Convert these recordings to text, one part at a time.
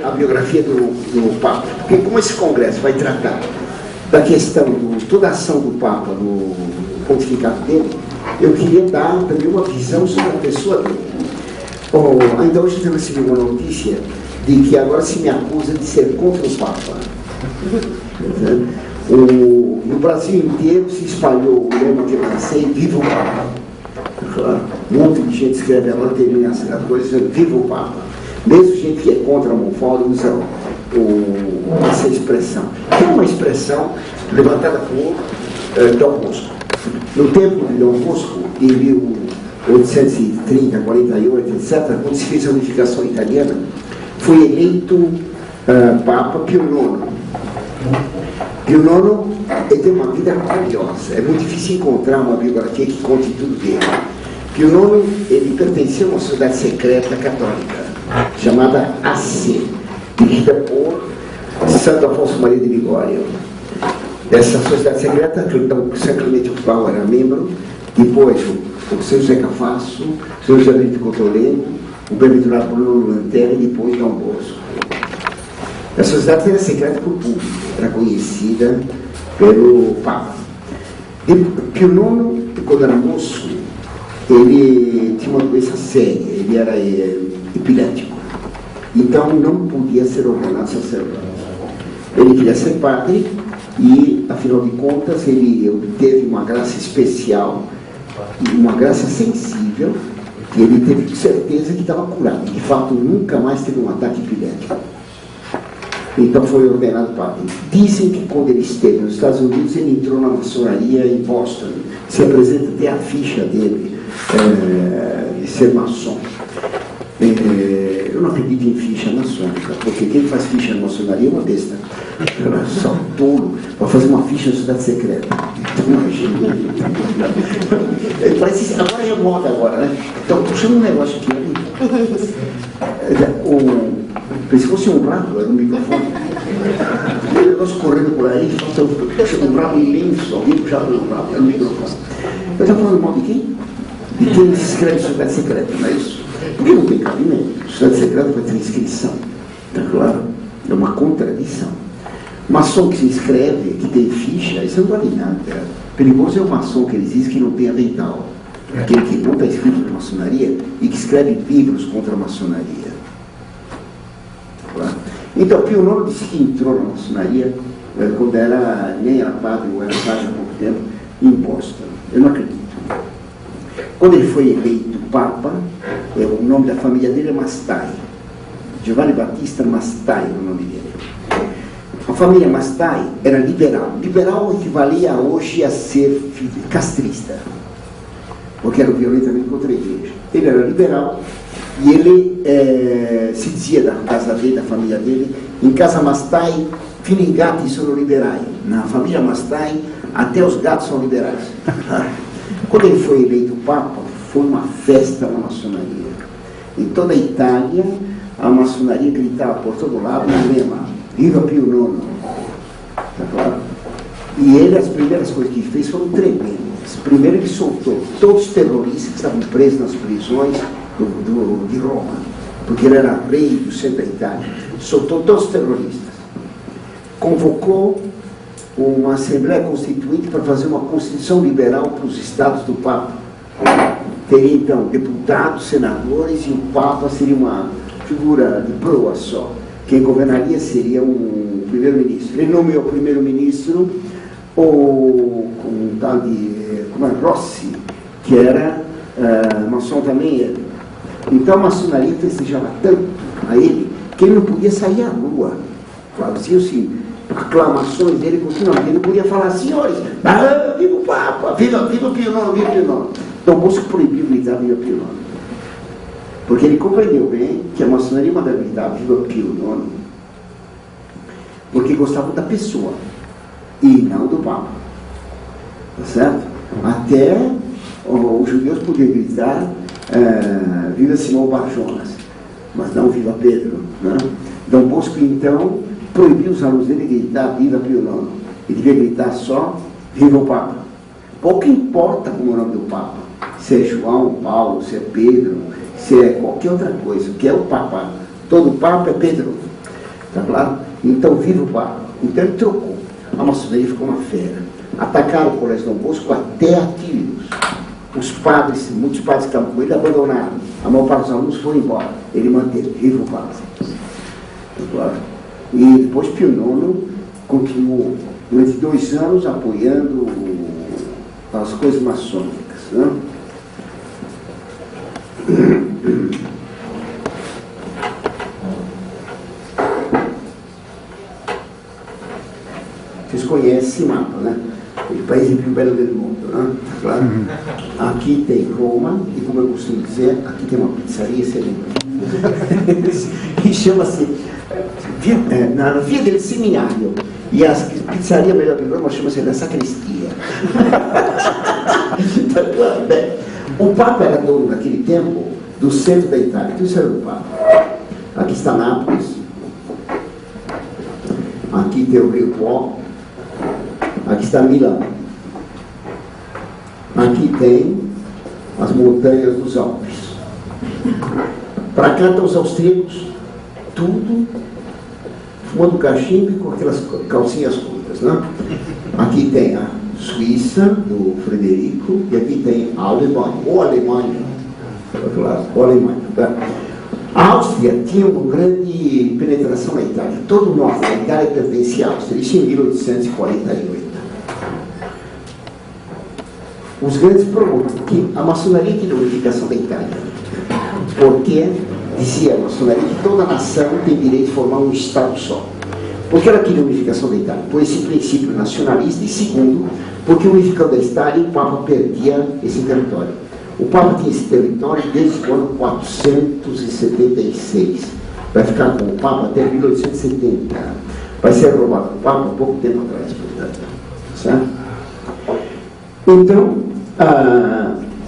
A biografia do Papa, porque como esse congresso vai tratar da questão de toda a ação do Papa no pontificado dele, eu queria dar também uma visão sobre a pessoa dele. Ainda hoje eu recebi uma notícia de que agora se me acusa de ser contra o Papa. No Brasil inteiro se espalhou o lema que eu lancei, Viva o Papa. Um monte de gente escreve agora, termina as coisas, Viva o Papa. Mesmo gente que é contra a Monfort usa essa expressão, que é uma expressão levantada por Dom Bosco. No tempo de Dom Bosco, em 1830, 48, etc., quando se fez a unificação italiana, foi eleito Papa Pio IX. Pio IX tem uma vida maravilhosa. É muito difícil encontrar uma biografia que conte tudo dele. Pio IX, ele pertencia a uma sociedade secreta católica, chamada AC, dirigida por Santo Afonso Maria de Ligório. Essa sociedade secreta, o São Clemente Pau era membro, depois o São José Cafasso, o São José Benedito Cotolengo, o Bem-aventurado Bruno Lantera e depois Dom Bosco. A sociedade era secreta por público, era conhecida pelo Papa. Pio IX, quando era moço, ele tinha uma doença séria, ele era epilético, então não podia ser ordenado sacerdote. Ele queria ser padre e, afinal de contas, ele obteve uma graça especial, uma graça sensível, que ele teve certeza que estava curado. De fato, nunca mais teve um ataque epilético. Então foi ordenado padre. Dizem que quando ele esteve nos Estados Unidos, ele entrou na maçonaria em Boston. Se apresenta até a ficha dele de ser maçom. Eu não acredito em ficha maçônica, porque quem faz ficha na maçonaria é uma besta. Só um tolo para fazer uma ficha na sociedade secreta. Imagina. Parece, agora é moda agora, né? Então, puxando um negócio aqui. Se fosse um rato, era um microfone. Um negócio correndo por aí, um rabo imenso, alguém puxava um rabo, era um microfone. Eu estava falando mal de quem? De quem se inscreve em sociedade secreta, não é isso? Porque não tem cabimento. Sociedade secreta vai ter inscrição. Está claro? É uma contradição. Maçom que se inscreve, que tem ficha, isso não vale nada. Perigoso é o maçom que existe que não tem avental. Aquele que não está inscrito na maçonaria e que escreve livros contra a maçonaria. Claro? Então, Pio IX disse que entrou na maçonaria quando nem era padre ou era padre há pouco tempo, em Boston. Eu não acredito. Quando ele foi eleito Papa, o nome da família dele é Mastai. Giovanni Battista Mastai é o nome dele. A família Mastai era liberal. Liberal equivalia hoje a ser castrista, porque era violentamente contra a igreja. Ele era liberal e ele se dizia da casa dele, da família dele, em casa Mastai, fino em gato sono liberai. Na família Mastai, até os gatos são liberais. Quando ele foi eleito Papa, foi uma festa na maçonaria. Em toda a Itália, a maçonaria gritava por todo lado o lema: Viva Pio IX! Tá claro? E ele, as primeiras coisas que fez foram tremendas. Primeiro, ele soltou todos os terroristas que estavam presos nas prisões de Roma, porque ele era rei do centro da Itália. Soltou todos os terroristas. Convocou uma Assembleia Constituinte para fazer uma Constituição liberal para os estados do Papa. Teria, então, deputados, senadores, e o Papa seria uma figura de proa só. Quem governaria seria um primeiro-ministro. Ele nomeou primeiro-ministro um tal de Rossi, que era maçom também. Então a maçonaria festejava tanto a ele que ele não podia sair à rua. Faziam-se aclamações dele continuamente. Ele não podia falar: senhores, viva o Papa, viva Pio IX, viva Pio IX. Então Bosco proibiu gritar viva Pio IX, porque ele compreendeu bem que a maçonaria mandava gritar viva Pio IX porque gostava da pessoa e não do Papa. Tá certo? Até os judeus podiam gritar viva Simão Barjonas, mas não viva Pedro, né? Dom Bosco, então, proibiu os alunos dele de gritar viva Pio IX. Ele devia gritar só viva o Papa. Pouco importa como é o nome do Papa, se é João, Paulo, se é Pedro, se é qualquer outra coisa, que é o Papa todo Papa é Pedro. Tá claro? Então, viva o Papa. Então, ele trocou. A maçonaria ficou uma fera. Atacaram o Colégio Dom Bosco até a tiros. Os padres, muitos padres que estavam com ele, abandonaram. A maior parte dos alunos foi embora. Ele manteve, viva o Papa. Tá claro? E depois Pio IX continuou durante 2 anos apoiando as coisas maçônicas. Né? Vocês conhecem esse mapa, né? O país più bello del mundo, né? Claro? Aqui tem Roma, e como eu costumo dizer, aqui tem uma pizzaria excelente. E chama-se na Via del Seminário. E a pizzaria melhor de Roma chama-se La Sacristia. Bem, o Papa era dono naquele tempo do centro da Itália. Então isso era o Papa. Aqui está Nápoles. Aqui tem o Rio Pó. Aqui está Milão. Aqui tem as montanhas dos Alpes. Para cá estão os austríacos, tudo fumando cachimbo com aquelas calcinhas curtas, né? Aqui tem a Suíça, do Frederico, e aqui tem a Alemanha, ou Alemanha, ou Alemanha. Tá? A Áustria tinha uma grande penetração na Itália. Todo o norte da Itália pertencia à Áustria, isso em 1848. Os grandes promotores, que a maçonaria tinha a unificação da Itália, porque dizia a maçonaria que toda nação tem direito de formar um Estado só. Porque ela queria a unificação da Itália? Por esse princípio nacionalista, e segundo, porque unificando a Itália, o Papa perdia esse território. O Papa tinha esse território desde o ano 476. Vai ficar com o Papa até 1870. Vai ser roubado o Papa há pouco tempo atrás, portanto. Certo? Então,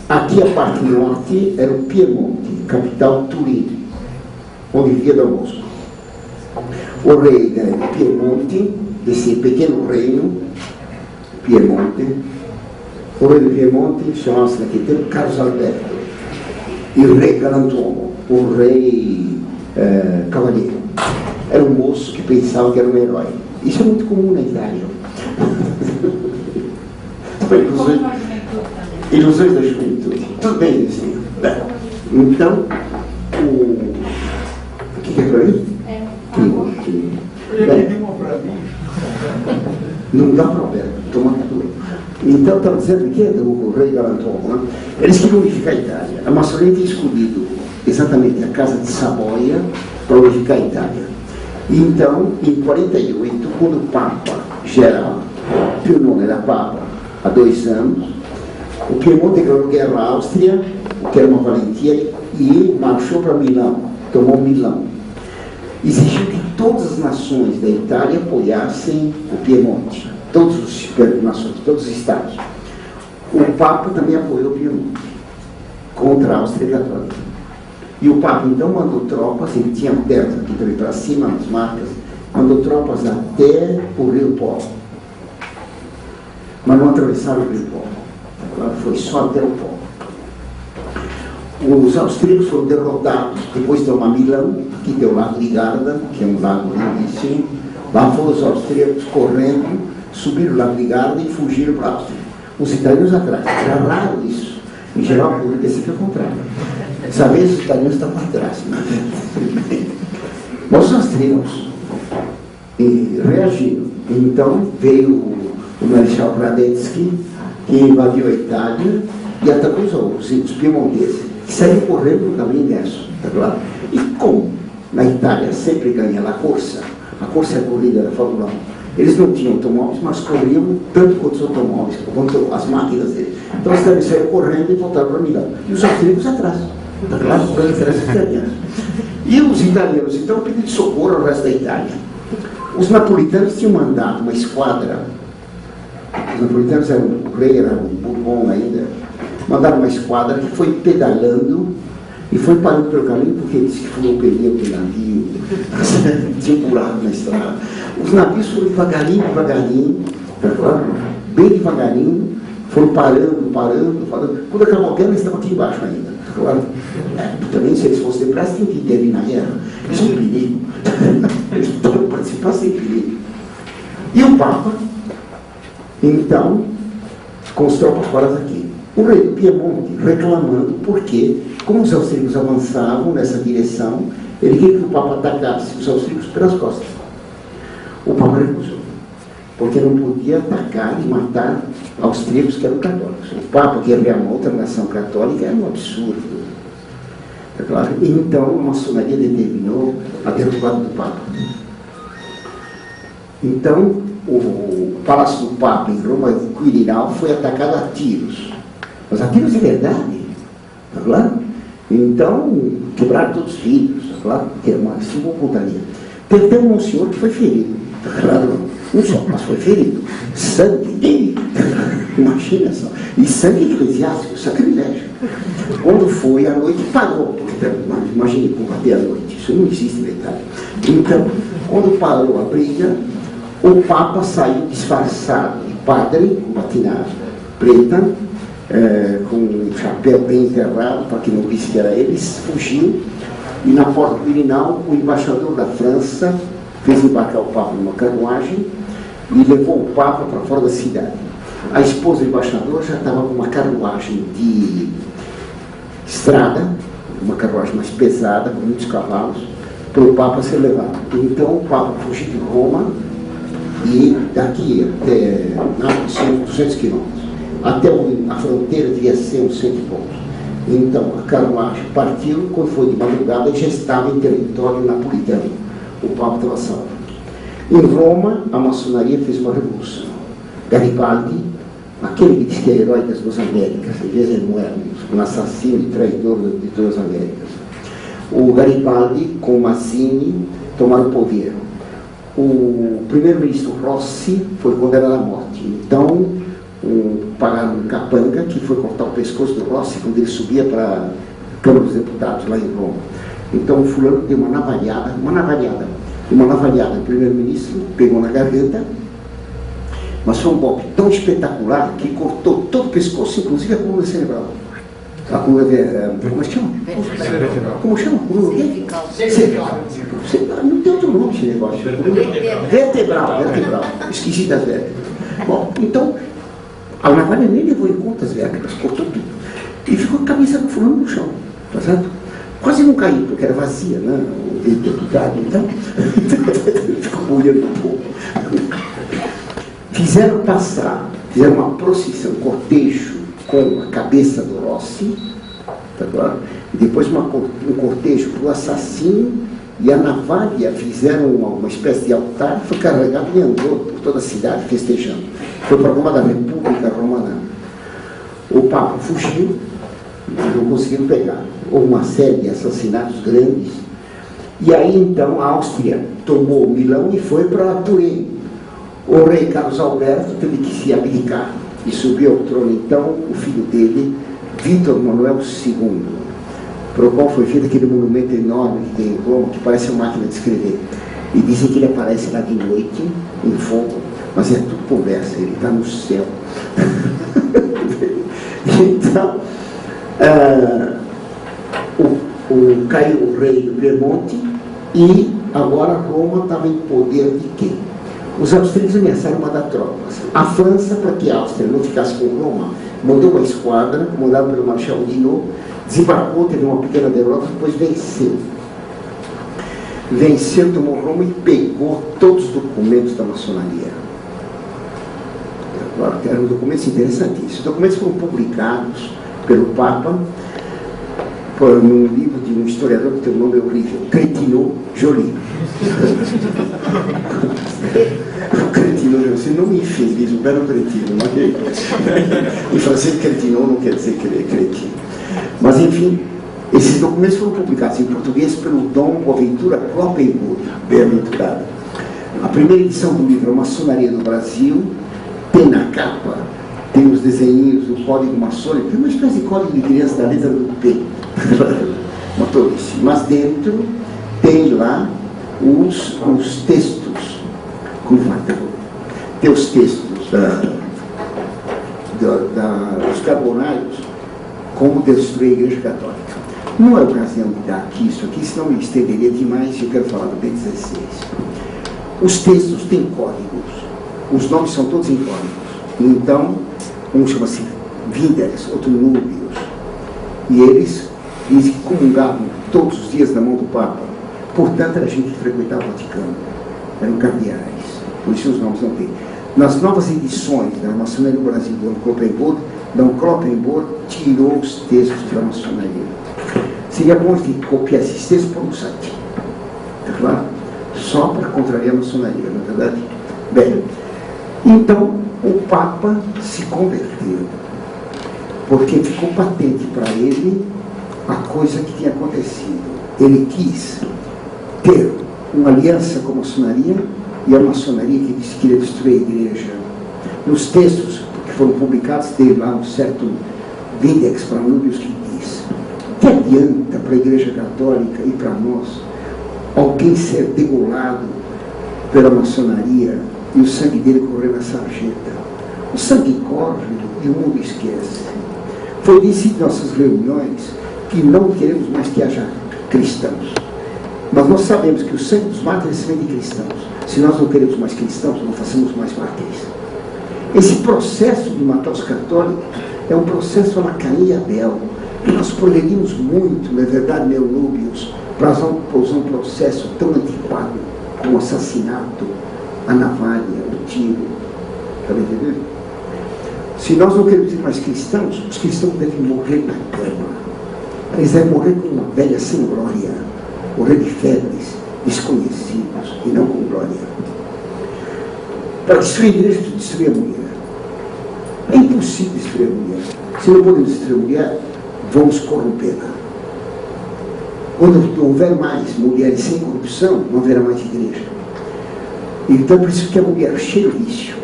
aqui a parte norte era o Piemonte, capital Turim, onde vivia Dom Bosco. O rei de Piemonte, desse pequeno reino, Piemonte, o rei de Piemonte chamava-se naquele tempo Carlos Alberto, e o rei Galantuomo, o rei cavalheiro. Era um moço que pensava que era um herói. Isso é muito comum na Itália. Ilusões da juventude. Tudo bem, assim. Então, o que é para mim? Não dá para Alberto, toma tudo. Então, estava dizendo que o rei Galantuomo, né? Eles queriam unificar a Itália. A maçonaria tinha escolhido exatamente a Casa de Saboia para unificar a Itália. Então, em 48, quando o Papa geral, Pio IX era Papa há 2 anos, o Piemonte ganhou guerra à Áustria, que era uma valentia, e marchou para Milão, tomou Milão. Exigiu que todas as nações da Itália apoiassem o Piemonte, todas as nações, todos os estados. O Papa também apoiou o Piemonte, contra a Áustria Católica. E o Papa então mandou tropas, ele tinha terras aqui também para cima, nas marcas, mandou tropas até o Rio Pó. Mas não atravessaram o Rio Pó. Claro, foi só até o Pó. Os austríacos foram derrotados, depois tem uma Milão, aqui tem o Lago de Garda, que é um lago lindíssimo. Lá foram os austríacos correndo, subiram o Lago de Garda e fugiram para a Áustria. Os italianos atrás. Era raro isso. Em geral, o público é sempre o contrário. Dessa vez os italianos estavam atrás. Mas os austríacos reagiram. Então veio o Marechal Radetzky, que invadiu a Itália e atacou os piemonteses, que saíram correndo no caminho inverso. Tá claro? E como na Itália sempre ganha a corsa é a corrida da Fórmula 1, eles não tinham automóveis, mas corriam tanto quanto os automóveis, quanto as máquinas deles. Então os italianos saíram correndo e voltaram para Milão. E os austríacos atrás. Tá claro? Para os italianos. E os italianos, então, pediram socorro ao resto da Itália. Os napolitanos tinham mandado uma esquadra. Os napolitanos o rei era um Bourbon ainda. Mandaram uma esquadra que foi pedalando e foi parando pelo caminho porque disse que furou o pneu do navio. Tinha um buraco na estrada. Os navios foram devagarinho, tá claro? Bem devagarinho, foram parando. Quando acabou a guerra, eles estavam aqui embaixo ainda. Tá claro? também, se eles fossem depressa, tinham que intervir na guerra. Isso é um perigo. Eles podem participar sem perigo. E o Papa, então, com os tropas paradas aqui. O rei do Piemonte reclamando porque, como os austríacos avançavam nessa direção, ele queria que o Papa atacasse os austríacos pelas costas. O Papa recusou, porque não podia atacar e matar austríacos que eram católicos. O Papa queria uma outra nação católica, era um absurdo. É claro? Então a maçonaria determinou a derrubada do Papa. Então o Palácio do Papa em Roma, o Quirinal, foi atacado a tiros. Mas a tiros de verdade. É claro? Então quebraram todos os vidros. É claro? Que era uma putaria. Teve até um senhor que foi ferido. É claro? Não só, mas foi ferido. Sangue. Imagina só. E sangue eclesiástico, sacrilégio. Quando foi à noite, parou. Imagine combater à noite. Isso não existe detalhe. Então, quando parou a briga, o Papa saiu disfarçado de padre, com batina preta, com um chapéu bem enterrado, para que não visse que era ele, fugiu. E na porta do Quirinal, o embaixador da França fez embarcar o Papa numa carruagem e levou o Papa para fora da cidade. A esposa do embaixador já estava com uma carruagem de estrada, uma carruagem mais pesada, com muitos cavalos, para o Papa ser levado. Então o Papa fugiu de Roma e daqui até 200 quilômetros. Até a fronteira devia ser uns 100 quilômetros. Então a carruagem partiu, quando foi de madrugada, já estava em território napolitano. O Papa estava salvo. Em Roma, a maçonaria fez uma revolução. Garibaldi, aquele que diz que é herói das duas Américas, às vezes ele não é um assassino e traidor de todas as Américas. O Garibaldi, com Mazzini, tomaram o poder. O primeiro-ministro Rossi foi condenado à morte. Então, pagaram um capanga, que foi cortar o pescoço do Rossi quando ele subia para a Câmara dos Deputados, lá em Roma. Então, o fulano deu uma navalhada no primeiro-ministro, pegou na garganta, mas foi um golpe tão espetacular que cortou todo o pescoço, inclusive a coluna cerebral. A coluna, como chama? Como chama? Cervical. Não tem outro nome esse negócio. Vertebral. Esqueci das vértebras. Bom, então, a navalha nem levou em conta as vértebras, cortou tudo. E ficou a cabeça do fulano no chão, tá certo? Quase não caiu, porque era vazia, né? O deputado, então, ficou olhando um pouco. Fizeram uma procissão, um cortejo com a cabeça do Rossi, tá claro? E depois um cortejo para o assassino, e a navalha fizeram uma espécie de altar, foi carregado e andou por toda a cidade festejando. Foi para Roma da República Romana. O Papa fugiu, não conseguiram pegar. Houve uma série de assassinatos grandes, e aí então a Áustria tomou Milão e foi para Turim. O rei Carlos Alberto teve que se abdicar e subiu ao trono então o filho dele, Vítor Manuel II, para o qual foi feito aquele monumento enorme que tem em Roma, que parece uma máquina de escrever. E dizem que ele aparece lá de noite, em fogo, mas é tudo conversa, ele está no céu. Então, caiu o rei do Piemonte e agora Roma estava em poder de quem? Os austríacos ameaçaram mandar tropas. A França, para que a Áustria não ficasse com Roma, mandou uma esquadra, comandada pelo Marechal Dino, desembarcou, teve uma pequena derrota, depois venceu. Venceu, tomou Roma e pegou todos os documentos da maçonaria. Eram documentos interessantíssimos. Os documentos foram publicados pelo Papa num livro de um historiador que tem um nome horrível, Cretineau Joly. Cretineau Joly, esse nome infeliz, um belo cretino. Em francês, Cretineau não quer dizer cretino. Mas, enfim, esses documentos foram publicados em português pelo Dom Boaventura Kloppenburg, bem-aventurado. A primeira edição do livro, A Maçonaria no Brasil, tem na capa, tem os desenhinhos do código maçônico, tem uma espécie de código de criança da letra do P, uma tolice. Mas dentro tem lá os textos, como vai? Tem os textos dos carbonários, como destruir a Igreja Católica. Não é ocasião de dar aqui isso aqui, senão me estenderia demais e eu quero falar do Bento XVI. Os textos têm códigos, os nomes são todos em códigos. Então, um chama-se Vindex, outro Núbios, e eles dizem que comungavam todos os dias na mão do Papa. Portanto, era gente que frequentava o Vaticano, eram cardeais, por isso os nomes não têm. Nas novas edições da maçonaria no Brasil, Dom Kloppenborg tirou os textos da maçonaria. Seria bom de copiar esses textos por um site, tá claro? Só para contrariar a maçonaria, não é verdade? Bem, então o Papa se converteu, porque ficou patente para ele a coisa que tinha acontecido. Ele quis ter uma aliança com a maçonaria, e a maçonaria que disse que iria destruir a igreja. Nos textos que foram publicados, tem lá um certo Vindex para Núbios que diz: que adianta para a igreja católica e para nós alguém ser degolado pela maçonaria e o sangue dele correr na sarjeta? O sangue corre e o mundo esquece. Foi decidido em nossas reuniões que não queremos mais que haja cristãos. Mas nós sabemos que o sangue dos mártires vem de cristãos. Se nós não queremos mais cristãos, não façamos mais mártires. Esse processo de matar os católicos é um processo na Caim e Abel, que nós progredimos muito, na verdade, meu Núbios, para usar um processo tão antiquado como o assassinato, a navalha, o tiro. Está me entendendo? Se nós não queremos ser mais cristãos, os cristãos devem morrer na cama. Eles devem morrer com uma velha sem glória, morrer de febres, desconhecidos e não com glória. Para destruir a igreja, tu destruir a mulher. É impossível destruir a mulher. Se não podemos destruir a mulher, vamos corrompê-la. Quando não houver mais mulheres sem corrupção, não haverá mais igreja. Então, por isso que a mulher cheia o vício,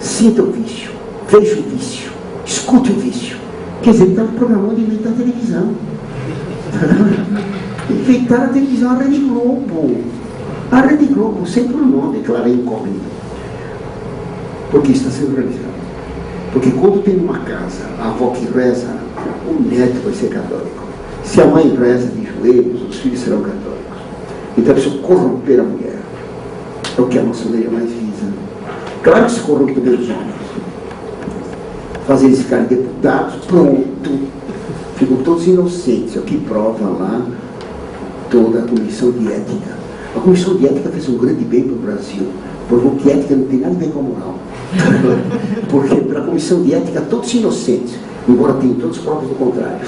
sinta o vício, veja o vício, escute o vício. Quer dizer, está programando inventar a televisão. Inventar a televisão, a Rede Globo. A Rede Globo, sempre o nome, claro, é incógnito. Porque está sendo realizado. Porque quando tem uma casa, a avó que reza, o neto vai ser católico. Se a mãe reza de joelhos, os filhos serão católicos. Então, precisa corromper a mulher. É o que a maçonaria mais visa. Claro que se corrompe também os homens. Fazer eles ficarem deputados, pronto. Ficam todos inocentes. É o que prova lá toda a comissão de ética. A comissão de ética fez um grande bem para o Brasil. Provou que ética não tem nada a ver com a moral. Porque pela comissão de ética todos inocentes, embora tenham todos provas do contrário.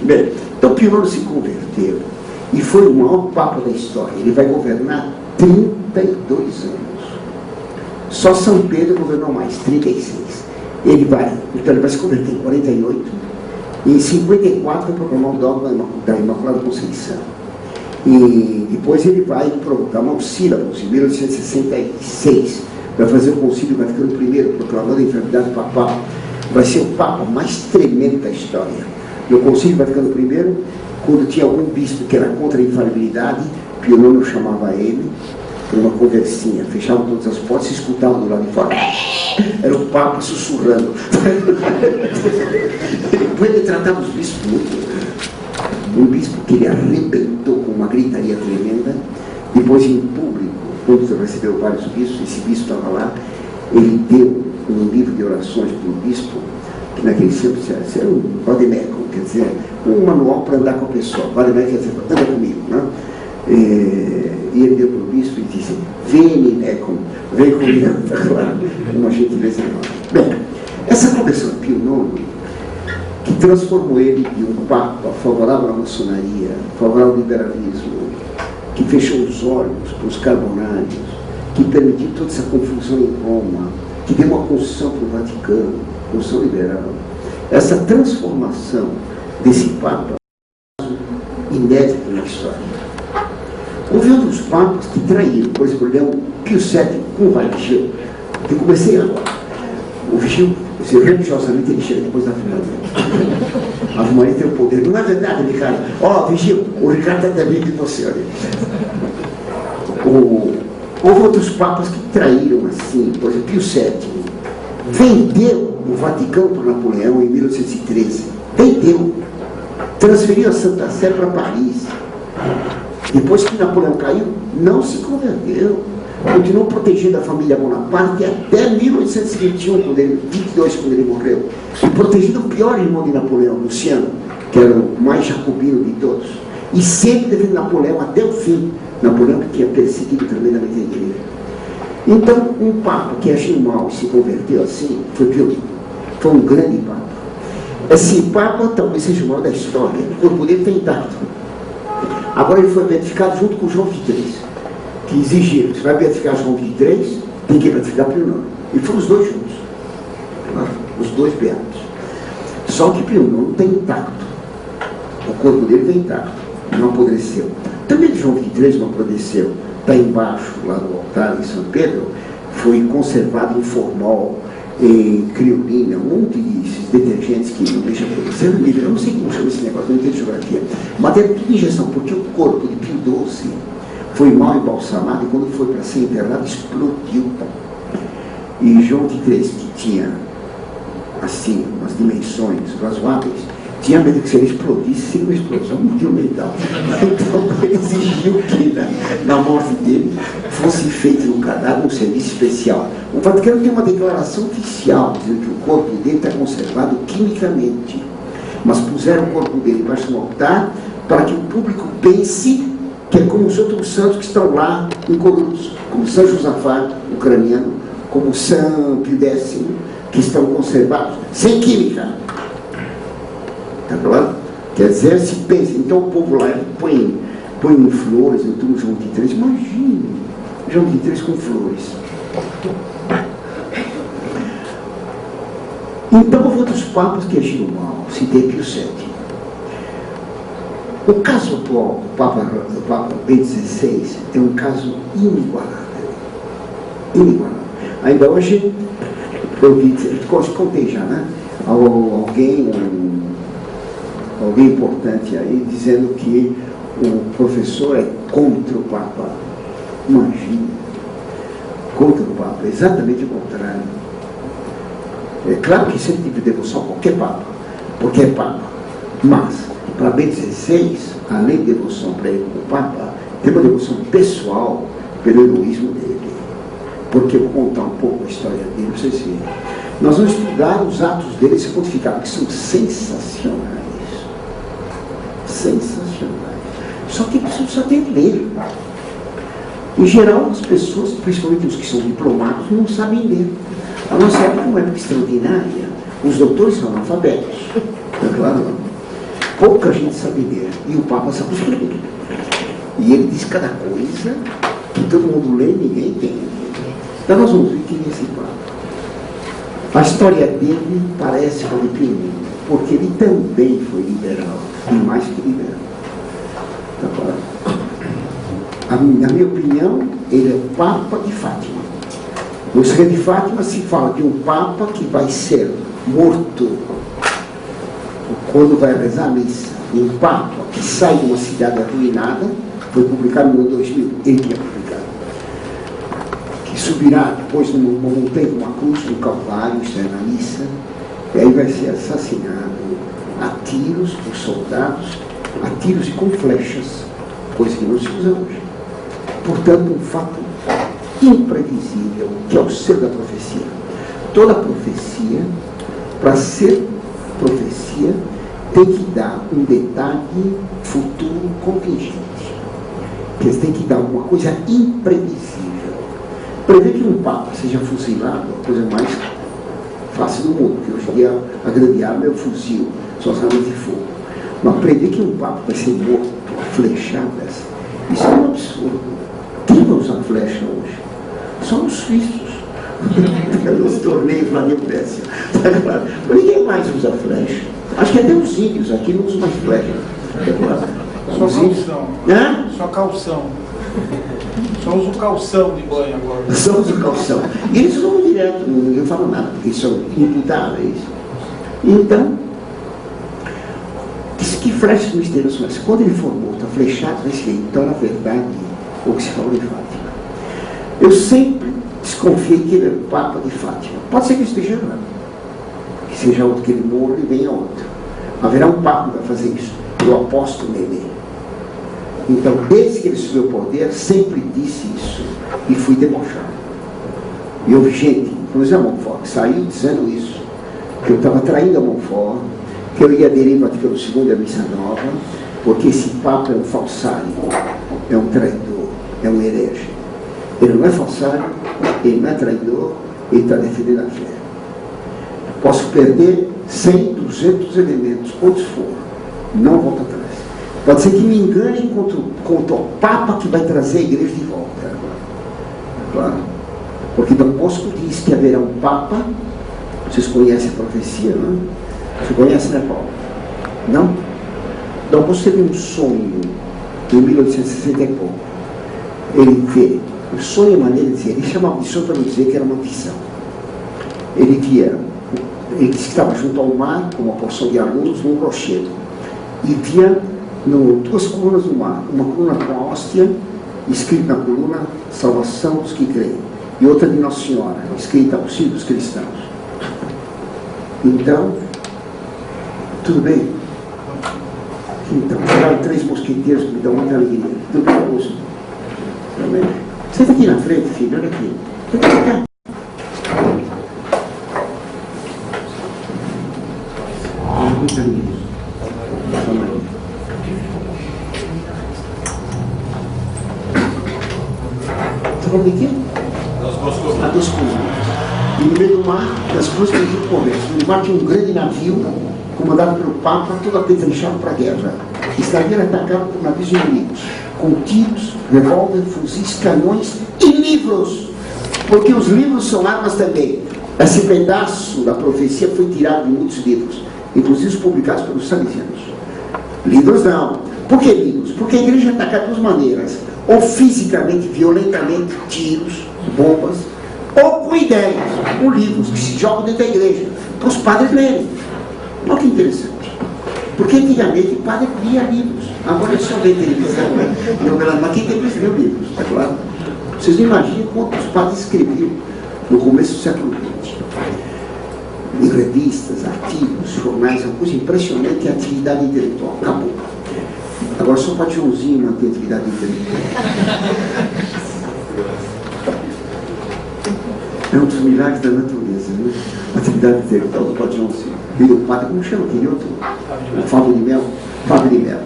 Bem, então Pio IX se converteu e foi o maior papa da história. Ele vai governar 32 anos. Só São Pedro governou mais, 36. Então ele vai se converter em 48 e em 54 vai proclamar o dogma da Imaculada Conceição. E depois ele vai proclamar os sílabos em 1866. Vai fazer o Concílio Vaticano I, proclamando a enfermidade papal. Vai ser o Papa mais tremendo da história. No Concílio Vaticano I, quando tinha algum bispo que era contra a infalibilidade, Pio IX chamava ele para uma conversinha, fechavam todas as portas e escutavam do lado de fora. Era o Papa sussurrando. Depois ele tratava os bispos muito. Um bispo que ele arrebentou com uma gritaria tremenda. Depois, em público, quando recebeu vários bispos, esse bispo estava lá, ele deu um livro de orações para o bispo, que naquele tempo era um vademecum, quer dizer, um manual para andar com a pessoa. Vademecum quer dizer, anda comigo, né? E ele deu para o bispo e disse: vem, Necum, vem comigo, uma gentileza enorme. Bem, essa conversão de Pio IX, que transformou ele de um papa favorável à maçonaria, favorável ao liberalismo, que fechou os olhos para os carbonários, que permitiu toda essa confusão em Roma, que deu uma construção para o Vaticano, construção liberal. Essa transformação desse papa inédito na história. Houve outros papas que traíram, por exemplo, Leão Pio VII com o Vigil. Eu comecei agora. O Vigil, religiosamente, ele chega depois da Ave Maria. A Ave Maria tem o poder. Não é verdade, Ricardo? Ó, Vigil, o Ricardo está também de você, olha. Houve outros papas que traíram assim, por exemplo, Pio VII. Vendeu o Vaticano para Napoleão em 1813. Vendeu. transferiu a Santa Sé para Paris. Depois que Napoleão caiu, não se converteu. Continuou protegendo a família Bonaparte até 1821, 22, quando ele morreu. E protegendo o pior irmão de Napoleão, Luciano, que era o mais jacobino de todos. E sempre defendendo Napoleão até o fim. Napoleão que tinha perseguido tremendamente a igreja. Então, um papa que agiu mal e se converteu assim, foi Pio IX. Foi um grande papa. Esse papa talvez seja o maior da história. O corpo dele está intacto. Agora ele foi beatificado junto com João XXIII, que exigiram: você vai beatificar João XXIII, tem que beatificar Pio IX. E foram os dois juntos. Os dois beatos. Só que Pio IX está intacto. O corpo dele está intacto. Não apodreceu. Também João XXIII não apodreceu. Está embaixo, lá no altar em São Pedro, foi conservado em formol, em criolina, um monte de detergentes que não deixam apodrecer. Eu não sei como chama esse negócio, não entendo geografia. Mas é tudo injeção, porque o corpo de Pio XII foi mal embalsamado e quando foi para ser enterrado, explodiu. E João XXIII, que tinha, assim, umas dimensões razoáveis, tinha medo que se ele explodisse, seria uma explosão monumental. Então ele exigiu que na morte dele fosse feito no cadáver um serviço especial. O Vaticano tem uma declaração oficial dizendo que o corpo dele está conservado quimicamente, mas puseram o corpo dele embaixo do altar para que o público pense que é como os outros santos que estão lá incolutos, como São Josafá, ucraniano, como São Pio X, que estão conservados sem química. Tá claro? Quer dizer, se pensa, então o povo lá põe flores no túmulo João XXIII. Imagine João XXIII com flores. Então houve outros papas que agiram mal. Citei Pio VII. O caso atual do Papa Bento XVI é um caso inigualável. Inigualável. Ainda hoje eu contei já, né? Alguém importante aí dizendo que o professor é contra o Papa. Imagina, contra o Papa, exatamente o contrário. É claro que sempre tive devoção a qualquer Papa, porque é Papa, mas para Bento XVI, além de devoção para ele como Papa, tem uma devoção pessoal pelo heroísmo dele. Porque eu vou contar um pouco a história dele para vocês verem. Nós vamos estudar os atos dele e se pontificar, porque são sensacionais. Sensacionais. Só que só tem que ler. Em geral, as pessoas, principalmente os que são diplomados, não sabem ler. A nossa época é uma época extraordinária. Os doutores são analfabetos. É claro. Pouca gente sabe ler. E o Papa sabe escrever. E ele diz cada coisa que todo mundo lê e ninguém entende. Então nós vamos ver quem é esse Papa. A história dele parece com a de Pio IX, porque ele também foi liberal, e mais que liberal. Na minha opinião, ele é o Papa de Fátima. No Segredo de Fátima se fala de um Papa que vai ser morto quando vai rezar a missa. Um Papa que sai de uma cidade arruinada, foi publicado no ano 2000, ele tinha publicado. Que subirá depois numa montanha, uma cruz no Calvário, isso é na missa, e aí vai ser assassinado a tiros por soldados, a tiros e com flechas, coisa que não se usa hoje. Portanto, um fato imprevisível, que é o ser da profecia. Toda profecia, para ser profecia, tem que dar um detalhe futuro contingente. Que tem que dar alguma coisa imprevisível. Prever que um Papa seja fuzilado é a coisa mais fácil do mundo, porque hoje em dia a grande arma é o fuzil, são as armas de fogo. Mas prever que um Papa vai ser morto a flechadas, isso é um absurdo. Quem vai usar flecha hoje? Só os suíços. Nos torneios lá de Pérsia. Ninguém mais usa flecha. Acho que até os índios aqui não usam mais flecha. Só calção. Hã? Só calção. Só usa o calção de banho agora. Só usa o calção. E eles vão direto, não falam nada, porque eles são imputáveis. Então, que flechas misteriosas são essas? Quando ele for morto, a flechada vai ser, então, na verdade, o que se fala de Fátima. Eu sempre desconfiei que ele é o Papa de Fátima. Pode ser que eu esteja errado. Que seja outro que ele morra e venha outro. Haverá um Papa que vai fazer isso. Eu aposto nele. Então, desde que ele subiu ao poder, sempre disse isso. E fui debochado. E houve gente, por exemplo, Montfort, que saiu dizendo isso, que eu estava traindo a Montfort, que eu ia aderir ao Vaticano II e a Missa Nova, porque esse Papa é um falsário, é um traidor, é um herege. Ele não é falsário, ele não é traidor, ele está defendendo a fé. Posso perder 100, 200 elementos, quantos for, não volto atrás. Pode ser que me enganem contra o Papa que vai trazer a igreja de volta. Claro. Porque Dom Bosco diz que haverá um Papa. Vocês conhecem a profecia, não é? Você conhece, né, Paulo? Não? Dom Bosco teve um sonho em 1860 e pouco. Ele vê, o sonho é maneira de dizer, ele chamava de sonho para não dizer que era uma visão. Ele disse que estava junto ao mar, com uma porção de alunos, num rochedo. E via duas colunas do mar, uma coluna com a hóstia, escrito na coluna, salvação dos que creem, e outra de Nossa Senhora, escrita auxílio dos cristãos. Então, tudo bem? Então, chegaram 3 mosqueteiros que me dão muita alegria. Tudo bem, Augusto? Senta aqui na frente, filho, olha aqui. Senta cá. Muita alegria. Está falando de quê? A duas colunas. E no meio do mar, das cruzes do Rio Comércio. No mar tinha um grande navio, comandado pelo Papa, todo apetrechado para a guerra. Esse navio era atacado por navios inimigos, com tiros, revólver, fuzis, canhões e livros. Porque os livros são armas também. Esse pedaço da profecia foi tirado de muitos livros, inclusive os publicados pelos salesianos. Livros não. Por que livros? Porque a igreja é atacada de duas maneiras. Ou fisicamente, violentamente, tiros, bombas, ou com ideias, com livros que se jogam dentro da igreja, para os padres lerem. Olha que interessante. Porque antigamente o padre lia livros, agora é só ler televisão, né? Mas quem tem que escrever livros, tá claro? Vocês não imaginam quanto os padres escreviam no começo do século XX. Em revistas, artigos, jornais, é uma coisa impressionante, a atividade intelectual. Acabou. Agora só o Padre Joãozinho mantém a atividade intelectual. É um dos milagres da natureza, né? A atividade intelectual do Padre Joãozinho. E do padre, como chama aquele outro? Fábio de Mel. Fábio de Mel.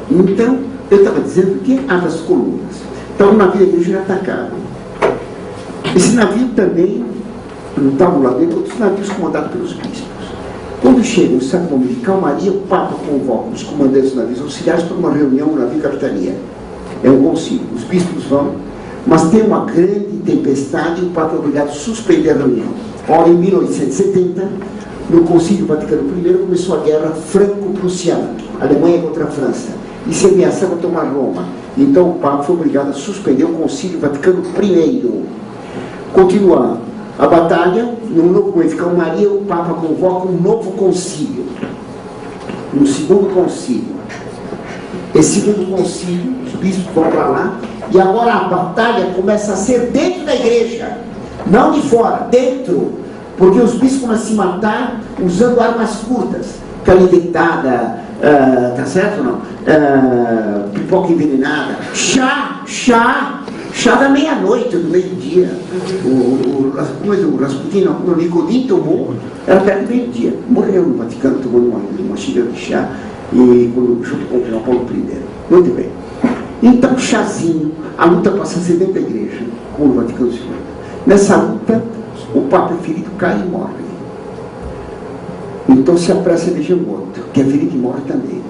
Então, eu estava dizendo que há das colunas. Então, o navio da igreja era atacado. Esse navio também, não estava lá dentro, outros navios comandados pelos bispos. Quando chega o sacramento de calmaria, o Papa convoca os comandantes dos navios auxiliares para uma reunião no navio capitania. É um concílio. Os bispos vão, mas tem uma grande tempestade e o Papa é obrigado a suspender a reunião. Ora, em 1870, no Concílio Vaticano I, começou a guerra franco-prussiana, Alemanha contra a França, e se ameaçava tomar Roma. Então o Papa foi obrigado a suspender o Concílio Vaticano I. Continuando a batalha, no novo momento de calmaria, o Papa convoca um novo concílio, um segundo concílio. Esse segundo concílio, os bispos vão para lá, e agora a batalha começa a ser dentro da igreja, não de fora, dentro, porque os bispos começam a se matar usando armas curtas, canivetada, tá certo ou não? Pipoca envenenada, chá da meia-noite, do meio-dia. O Rasputin, no Nicodim tomou, era perto do meio-dia, morreu no Vaticano tomando uma xícara de chá, e junto com o João Paulo I. Muito bem. Então, chazinho, a luta passa a ser dentro da igreja, com o Vaticano II. Nessa luta, o Papa ferido cai e morre. Então se apressa a eleger um outro, que é ferido e morre também.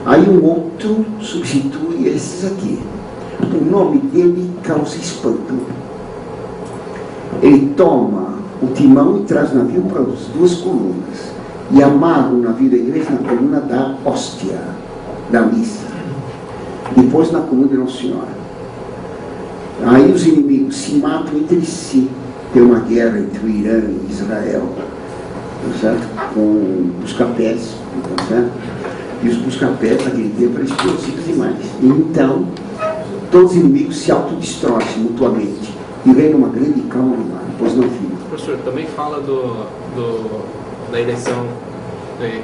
Aí um outro substitui esses aqui. O nome dele causa espanto. Ele toma o timão e traz o navio para as duas colunas. E amarra o navio da igreja na coluna da hóstia, da missa. Depois na coluna de Nossa Senhora. Aí os inimigos se matam entre si. Tem uma guerra entre o Irã e Israel, tá certo? Com os capés, tá certo? E os buscapés naquele tempo eram explosivos demais. Então, todos os inimigos se autodestroem mutuamente. E vem numa grande calma no mar, pois não, filho? Professor, também fala da eleição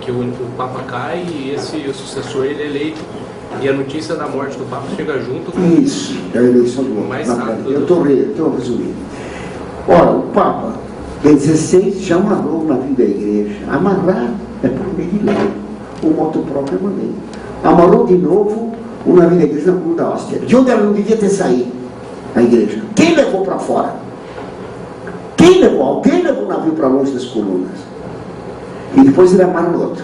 que o Papa cai e o sucessor ele é eleito. E a notícia da morte do Papa chega junto com... Isso, é a eleição do outro. Mais rápido. Eu estou resumindo. Ora, o Papa Bento XVI já amarrou na vida da igreja. Amarrar é por meio de lei. O moto próprio é uma lei. Amarrou de novo o navio da igreja na cruz da hóstia. De onde ela não devia ter saído, a igreja. Quem levou para fora? Quem levou? Alguém levou o navio para longe das colunas. E depois ele amarra no outro.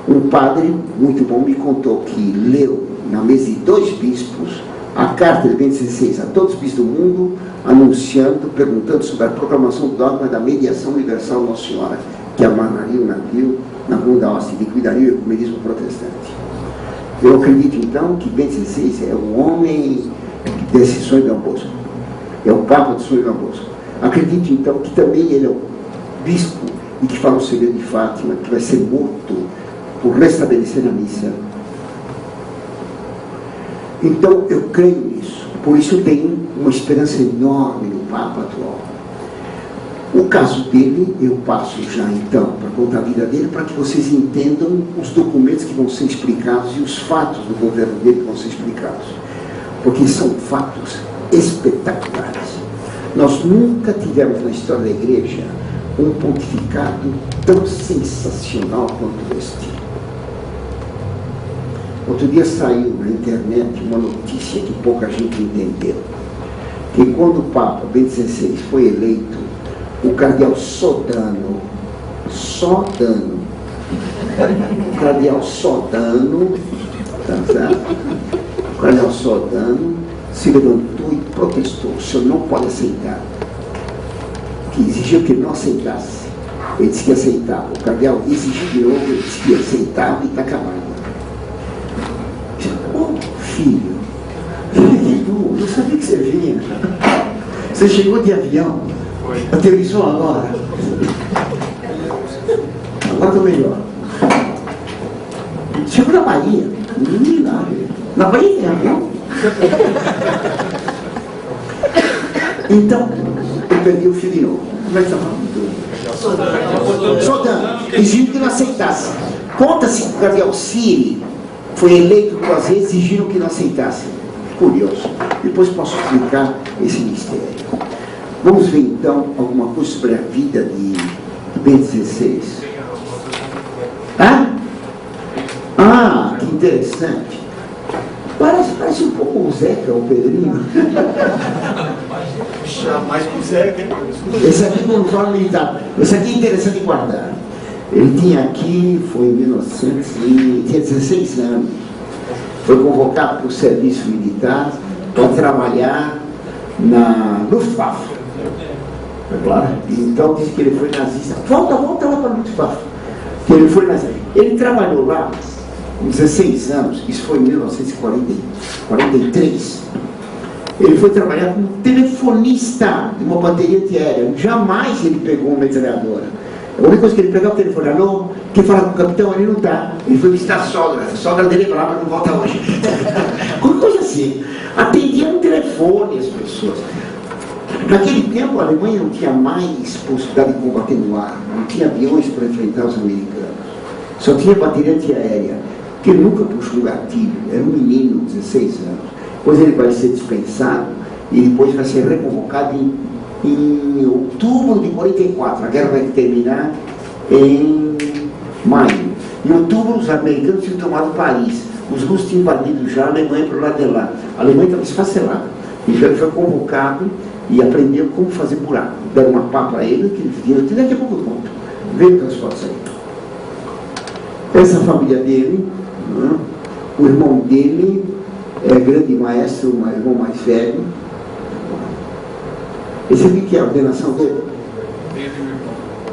Um padre muito bom me contou que leu na mesa de 2 bispos a carta de Bento XVI a todos os bispos do mundo, anunciando, perguntando sobre a proclamação do dogma da mediação universal Nossa Senhora, que amarraria o navio na cruz da hóstia e liquidaria o ecumenismo protestante. Eu acredito então que Bento XVI é o homem desse sonho de Dom Bosco, é o Papa do sonho de Dom Bosco. Acredito então que também ele é o bispo e que fala o segredo de Fátima, que vai ser morto por restabelecer a missa. Então eu creio nisso, por isso eu tenho uma esperança enorme no Papa atual. O caso dele, eu passo já então para contar a vida dele, para que vocês entendam os documentos que vão ser explicados e os fatos do governo dele que vão ser explicados, porque são fatos espetaculares. Nós nunca tivemos na história da igreja um pontificado tão sensacional quanto este. Outro dia saiu na internet uma notícia que pouca gente entendeu, que quando o Papa Bento XVI foi eleito, o cardeal Sodano, o cardeal Sodano, tá certo? O cardeal Sodano se levantou e protestou: o senhor não pode aceitar. Que exigiu que ele não aceitasse. Ele disse que aceitava. O cardeal exigiu de novo, ele disse que aceitava e está acabado. Ô filho, eu sabia que você vinha. Você chegou de avião, aterrissou agora. Agora estou melhor. Chegou na Bahia, na Bahia tem avião. Então, eu perdi o fio de novo. Como é que está falando? Sodano, exigindo que não aceitasse. Conta-se que o cardeal Siri foi eleito 2 vezes, exigiram que não aceitasse. Curioso. Depois posso explicar esse mistério. Vamos ver então alguma coisa sobre a vida de Bento XVI. Ah, que interessante. Parece um pouco o Zeca, o Pedrinho. Mais que o Zeca. Esse aqui no uniforme militar. Esse aqui é interessante guardar. Ele tinha aqui, foi em 1900, tinha 16 anos. Foi convocado para o serviço militar para trabalhar na Luftwaffe. É claro. Então disse que ele foi nazista. Volta lá para a Luftwaffe. Que ele foi nazista. Ele trabalhou lá com 16 anos, isso foi em 1943. Ele foi trabalhar como telefonista de uma bateria antiaérea. Jamais ele pegou uma metralhadora. A única coisa que ele pegava o telefone: alô, quem fala com o capitão? Ele não está. Ele foi visitar a sogra dele é brava, não volta hoje. Coisa assim. Atendia no telefone as pessoas. Naquele tempo a Alemanha não tinha mais possibilidade de combater no ar, não tinha aviões para enfrentar os americanos, só tinha bateria antiaérea, que ele nunca puxou um gatilho, era um menino, 16 anos. Depois ele vai ser dispensado e depois vai ser reconvocado em outubro de 44. A guerra vai terminar em maio. Em outubro os americanos tinham tomado Paris, os russos tinham invadido já a Alemanha para o lado de lá. A Alemanha estava esfacelada. Então ele foi convocado e aprendeu como fazer buraco. Deram uma pá para ele, que ele viu, daqui a pouco eu conto. Veio com as fotos aí. Essa família dele, o irmão dele é grande maestro, o irmão mais velho. Esse aqui que é a ordenação dele?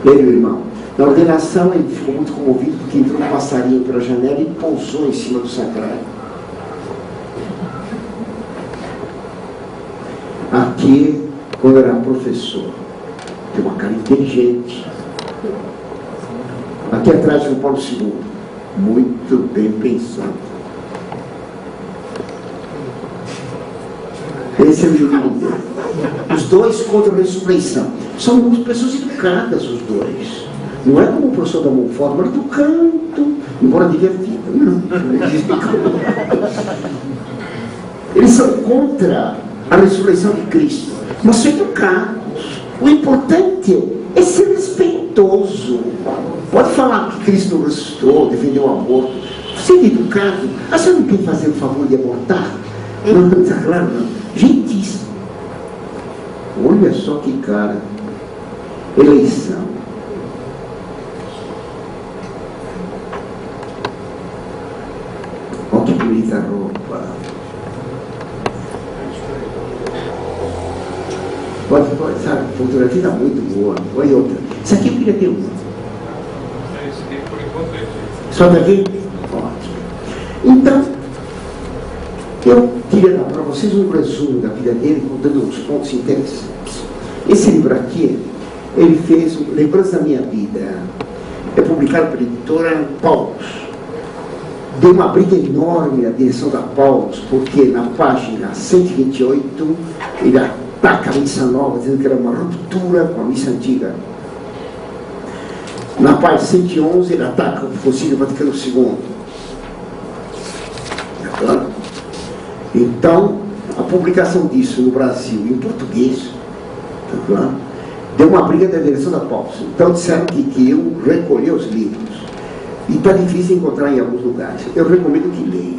Ele e o irmão. Na ordenação ele ficou muito comovido porque entrou um passarinho pela janela e pousou em cima do sacrário. Aqui, quando era professor, tem uma cara inteligente. Aqui atrás João Paulo II, muito bem pensado. Esse é o menino dele. Os dois contra a ressurreição. São pessoas educadas, os dois. Não é como o professor da Monfort, mas do canto. embora divertida. Não. Eles são contra a ressurreição de Cristo, mas são educados. O importante é ser respeitoso. Pode falar que Cristo não ressuscitou, defendeu o aborto. Você é educado. Você não quer fazer o favor de abortar? Não, está claro, não. Gentis. Olha só que cara. Eleição. Olha que bonita roupa. Pode, sabe? A fotografia está muito boa. Olha outra. Isso aqui eu queria ter uma. Isso aqui por enquanto é. Só daqui? Ótimo. Então, eu queria dar para vocês um resumo da vida dele, contando uns pontos interessantes. Esse livro aqui, ele fez Lembrança da Minha Vida. É publicado pela editora Paulus. Deu uma briga enorme na direção da Paulus, porque na página 128 ele ataca a missa nova, dizendo que era uma ruptura com a missa antiga. Na página 111 ele ataca o Concílio Vaticano II. É claro? Então, a publicação disso no Brasil, em português, é claro, deu uma briga da direção da Paulus. Então disseram que eu recolhi os livros. E está difícil encontrar em alguns lugares. Eu recomendo que leiam.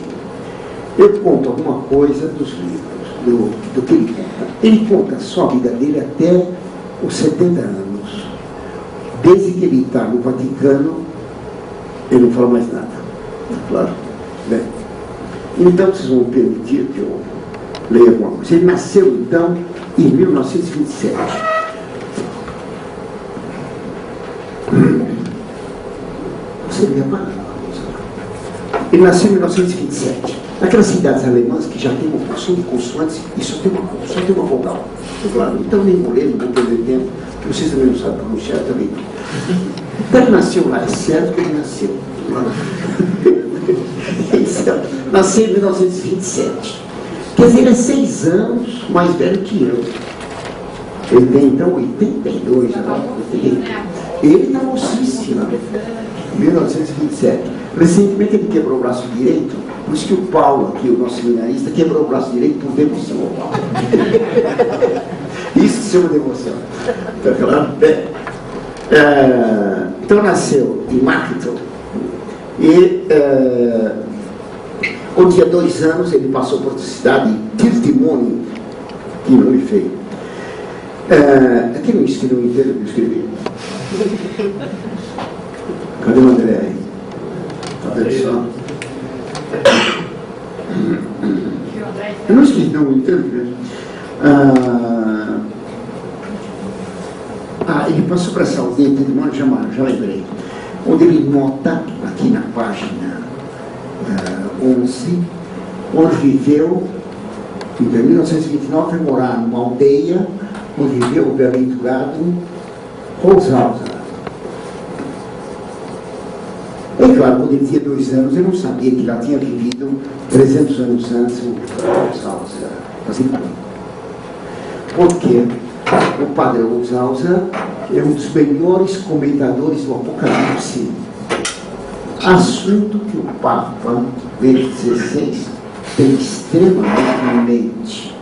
Eu conto alguma coisa dos livros, do que ele conta. Ele conta só a vida dele até os 70 anos. Desde que ele está no Vaticano, ele não fala mais nada. Claro. Bem, então vocês vão permitir que eu leia alguma coisa. Ele nasceu, então, em 1927. Você lê a palavra. Ele nasceu em 1927. Naquelas cidades alemãs que já tem uma porção de consoantes e só tem uma vogal. Claro. Então nem vou ler, não vou perder tempo, que vocês também não sabem pronunciar também. Então ele nasceu lá, é certo que ele nasceu. Nasceu em 1927. Quer dizer, ele é 6 anos mais velho que eu. Ele tem então 82 agora. Ele está mocíssimo. 1927. Recentemente ele quebrou o braço direito, por isso que o Paulo, aqui, o nosso seminarista, quebrou o braço direito por devoção. Isso se chama devoção. Está claro? Então nasceu em Magdeburg e quando tinha 2 anos ele passou por cidade de Tiltimoni, que nome feio. Aqui não escreveu inteiro, eu escrevi. Cadê o André aí? Tá vendo só? Eu não esqueci, não, inteiro. Ele passou para essa aldeia, já lembrei. Onde ele nota, aqui na página 11, onde viveu, em 1929, foi morar numa aldeia onde viveu o bem-aventurado Holzhauser. É claro, quando ele tinha 2 anos, eu não sabia que lá tinha vivido 300 anos antes o Holzhauser. Porque o padre Holzhauser é um dos melhores comentadores do Apocalipse. Assunto que o Papa Bento XVI tem extremamente em mente.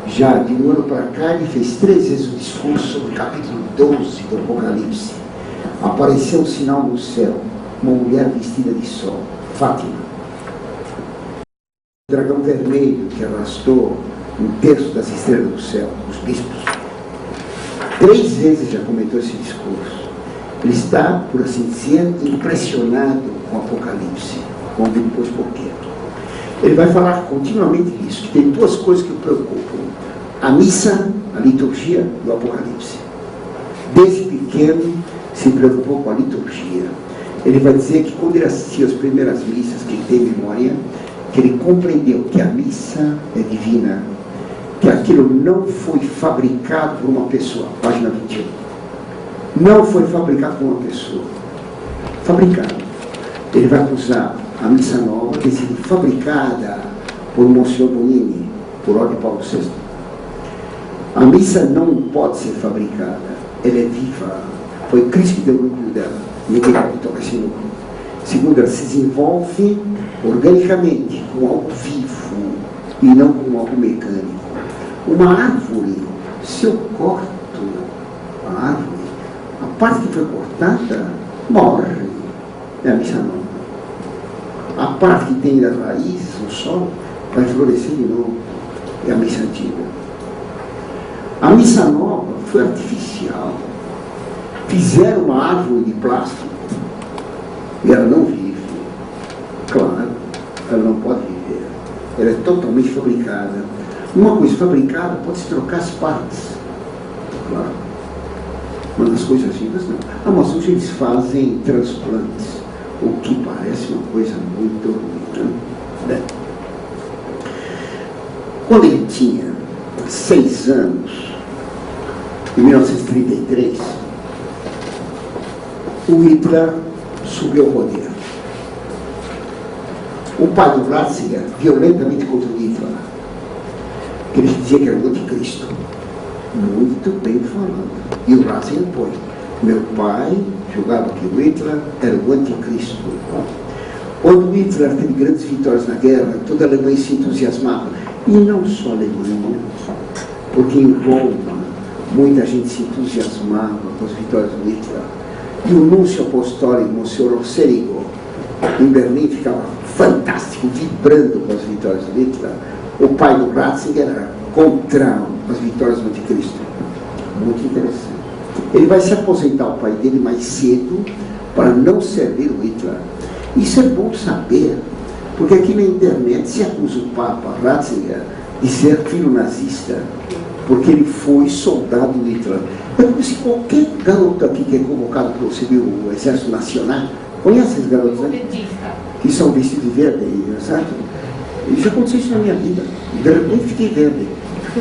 Já de um ano para cá, ele fez 3 vezes o discurso sobre o capítulo 12 do Apocalipse. Apareceu um sinal no céu, uma mulher vestida de sol, Fátima. O dragão vermelho que arrastou 1/3 das estrelas do céu, os bispos. 3 vezes já comentou esse discurso. Ele está, por assim dizer, impressionado com o Apocalipse, como ele depois por quê. Ele vai falar continuamente disso, que tem 2 coisas que o preocupam. A missa, a liturgia do Apocalipse. Desde pequeno se preocupou com a liturgia. Ele vai dizer que quando ele assistia às primeiras missas, que ele tem memória, que ele compreendeu que a missa é divina, que aquilo não foi fabricado por uma pessoa. Página 21. Não foi fabricado por uma pessoa. Fabricado. Ele vai acusar a missa nova de ter sido fabricada por Monsenhor Bonini, por ordem de Paulo VI. A missa não pode ser fabricada. Ela é viva. Foi Cristo que deu o núcleo dela. Ninguém pode tocar esse núcleo. Segundo, ela se desenvolve organicamente, com algo vivo, e não com algo mecânico. Uma árvore, se eu corto a árvore, a parte que foi cortada morre. É a missa nova. A parte que tem das raízes, o sol, vai florescer de novo. É a missa antiga. A missa nova foi artificial. Fizeram uma árvore de plástico e ela não vive. Claro, ela não pode viver. Ela é totalmente fabricada. Uma coisa fabricada pode-se trocar as partes. Claro. Mas as coisas vivas não. Ah, mas hoje eles fazem transplantes, o que parece uma coisa muito ruim. Né? Quando ele tinha 6 anos, em 1933, o Hitler subiu ao poder. O pai do Ratzinger, violentamente contra o Hitler, que ele dizia que era o anticristo. Muito bem falando. E o Ratzinger foi. Meu pai julgava que o Hitler era o anticristo. Quando o Hitler teve grandes vitórias na guerra, toda a Alemanha se entusiasmava. E não só a Alemanha, porque em Roma muita gente se entusiasmava com as vitórias do Hitler. E o núncio apostólico, Monsenhor Osserigo, em Berlim, ficava fantástico, vibrando com as vitórias do Hitler. O pai do Ratzinger era contra as vitórias do anticristo. Muito interessante. Ele vai se aposentar, o pai dele, mais cedo, para não servir o Hitler. Isso é bom saber, porque aqui na internet se acusa o Papa Ratzinger de ser filho nazista, porque ele foi soldado do Hitler. É como se qualquer garoto aqui que é convocado para servir o Exército Nacional, conhece esses garotos, né? Que são vestidos de verde, certo? E já aconteceu isso na minha vida. De repente fiquei verde.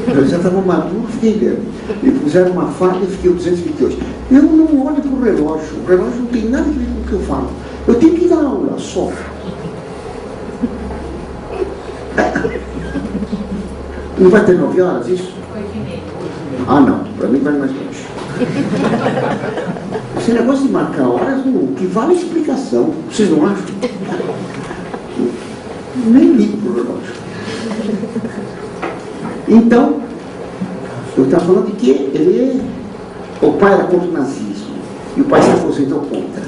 Eu já estava maduro, fiquei verde. Me puseram uma farda e fiquei 228. Eu não olho para o relógio. O relógio não tem nada a ver com o que eu falo. Eu tenho que dar aula só. Não vai ter 9 horas isso? Ah, não. Para mim vai mais longe. Esse negócio de marcar horas, o que vale é explicação. Vocês não acham? Nem ligo para o relógio. Então, eu estava falando de que o pai era contra o nazismo e o pai se aposentou contra.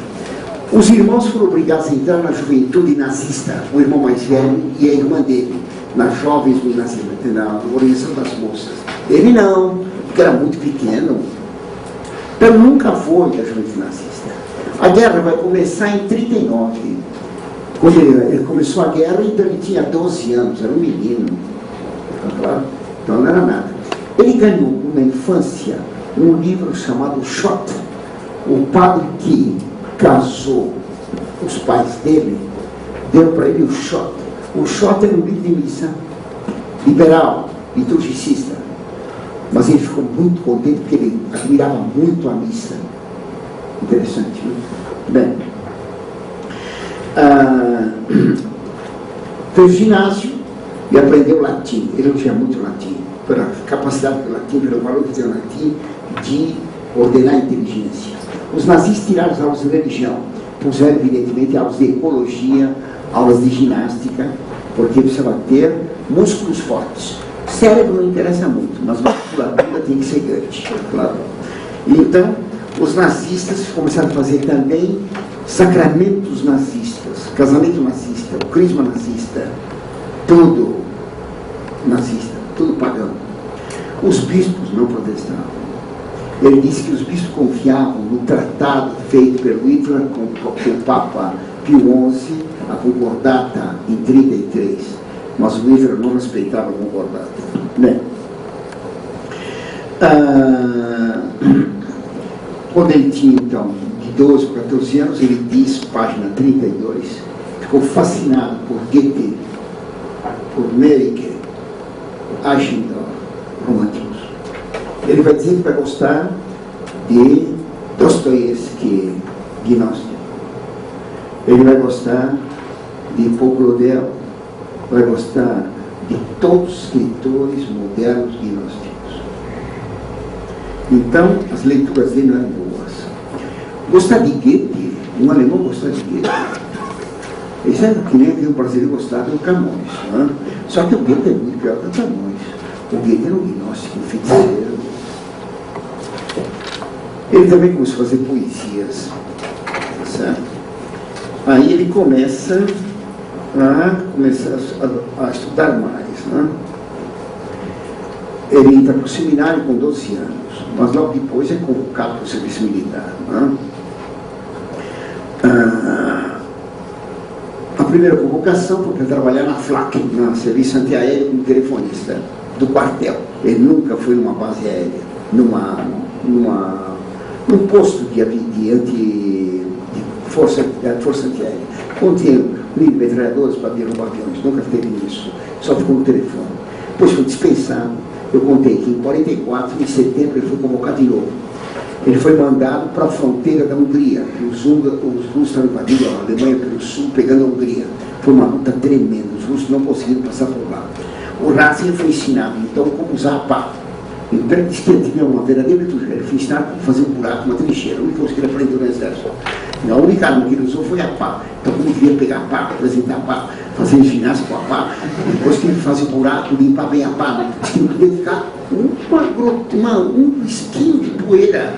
Os irmãos foram obrigados a entrar na juventude nazista, o irmão mais velho e a irmã dele, nas jovens do nazismo, na organização das moças. Ele não, porque era muito pequeno. Então nunca foi da juventude nazista. A guerra vai começar em 1939. Quando ele começou a guerra, então ele tinha 12 anos, era um menino. Então não era nada. Ele ganhou na infância um livro chamado Schott. O padre que casou os pais dele deu para ele o Schott. O Schott era um livro de missa liberal, liturgicista. Mas ele ficou muito contente porque ele admirava muito a missa. Interessante, né? Bem, fez ginásio e aprendeu latim. Ele não tinha muito latim, pela capacidade do latim, pelo valor que tem o latim, de ordenar a inteligência. Os nazistas tiraram as aulas de religião, puseram evidentemente aulas de ecologia, aulas de ginástica, porque precisava ter músculos fortes. Cérebro não interessa muito, mas a musculatura tem que ser grande, claro. Então, os nazistas começaram a fazer também sacramentos nazistas, casamento nazista, o crisma nazista, tudo nazista, tudo pagão. Os bispos não protestavam. Ele disse que os bispos confiavam no tratado feito pelo Hitler com o Papa Pio XI, a concordata em 1933, mas o Hitler não respeitava a concordata. Né? Quando ele tinha, então, de 12 a 14 anos, ele diz, página 32, ficou fascinado por Goethe, por Merike, Eichendorff, românticos. Ele vai dizer que vai gostar de Dostoiévski, gnóstico. Ele vai gostar de Paul Claudel, vai gostar de todos os escritores modernos gnósticos. Então, as leituras dele não eram boas. Gostar de Goethe, um alemão gostar de Goethe, Isso é que nem o brasileiro gostava do Camões. Né? Só que o Goethe é muito pior que o Camões. O Goethe era um gnóstico, um feiticeiro. Ele também começou a fazer poesias. Certo? Aí ele começa a estudar mais. Né? Ele entra para o seminário com 12 anos, mas logo depois é convocado para o serviço militar. Né? A primeira convocação foi para trabalhar na FLAC, no serviço antiaéreo como telefonista do quartel. Ele nunca foi numa base aérea, num posto de força antiaérea. Contendo metralhadoras para derrubar aviões, nunca teve isso, só ficou no telefone. Depois foi dispensado. Eu contei que em 44, em setembro, ele foi convocado de novo. Ele foi mandado para a fronteira da Hungria. Os russos estavam invadindo a Alemanha pelo sul, pegando a Hungria. Foi uma luta tremenda. Os russos não conseguiram passar por lá. O Ratzinger foi ensinado, então, como usar a pá. Então, ele disse que ele tinha uma verdadeira liturgia. Ele foi ensinado a fazer um buraco, uma trincheira. A única coisa que ele aprendeu no exército. A única arma que ele usou foi a pá. Então, como ele devia pegar a pá, apresentar a pá, fazer ginástica com a pá, depois que ele fazia o buraco, limpar bem a pá, tinha que ficar um risquinho de poeira.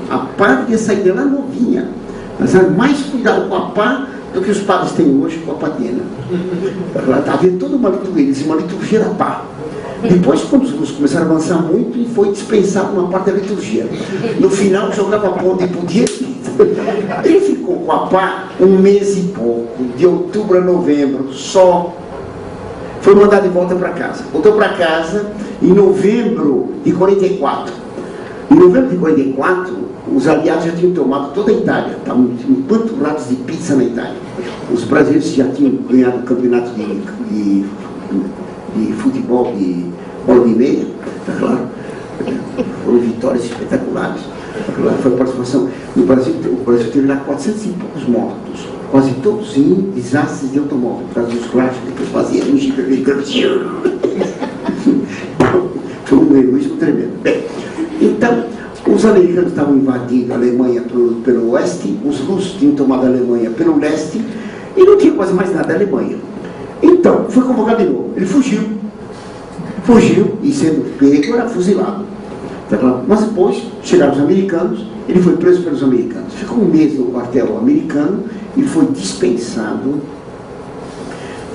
A pá devia sair dela novinha. Mas era mais cuidado com a pá do que os padres têm hoje com a patena. Está havendo toda uma liturgia da pá. Depois, quando os russos começaram a avançar muito, e foi dispensado uma parte da liturgia. No final, jogava a ponta e podia. Ele ficou com a pá um mês e pouco, de outubro a novembro, só. Foi mandado de volta para casa. Voltou para casa em novembro de 44. Em novembro de 44, os aliados já tinham tomado toda a Itália. Estavam empanturrados de pizza na Itália. Os brasileiros já tinham ganhado o campeonato de futebol de bola de meia, tá claro. Foram vitórias espetaculares. Tá claro. Foi a participação. No Brasil, o Brasil teve lá 400 e poucos mortos, quase todos em desastres de automóvel, por causa dos plásticos que faziam no Jeep americano. Foi um heroísmo tremendo. Bem, então, os americanos estavam invadindo a Alemanha pelo oeste, os russos tinham tomado a Alemanha pelo leste, e não tinha quase mais nada da Alemanha. Então, foi convocado de novo. Ele fugiu e, sendo pego, era fuzilado. Mas depois chegaram os americanos, ele foi preso pelos americanos. Ficou um mês no quartel americano e foi dispensado,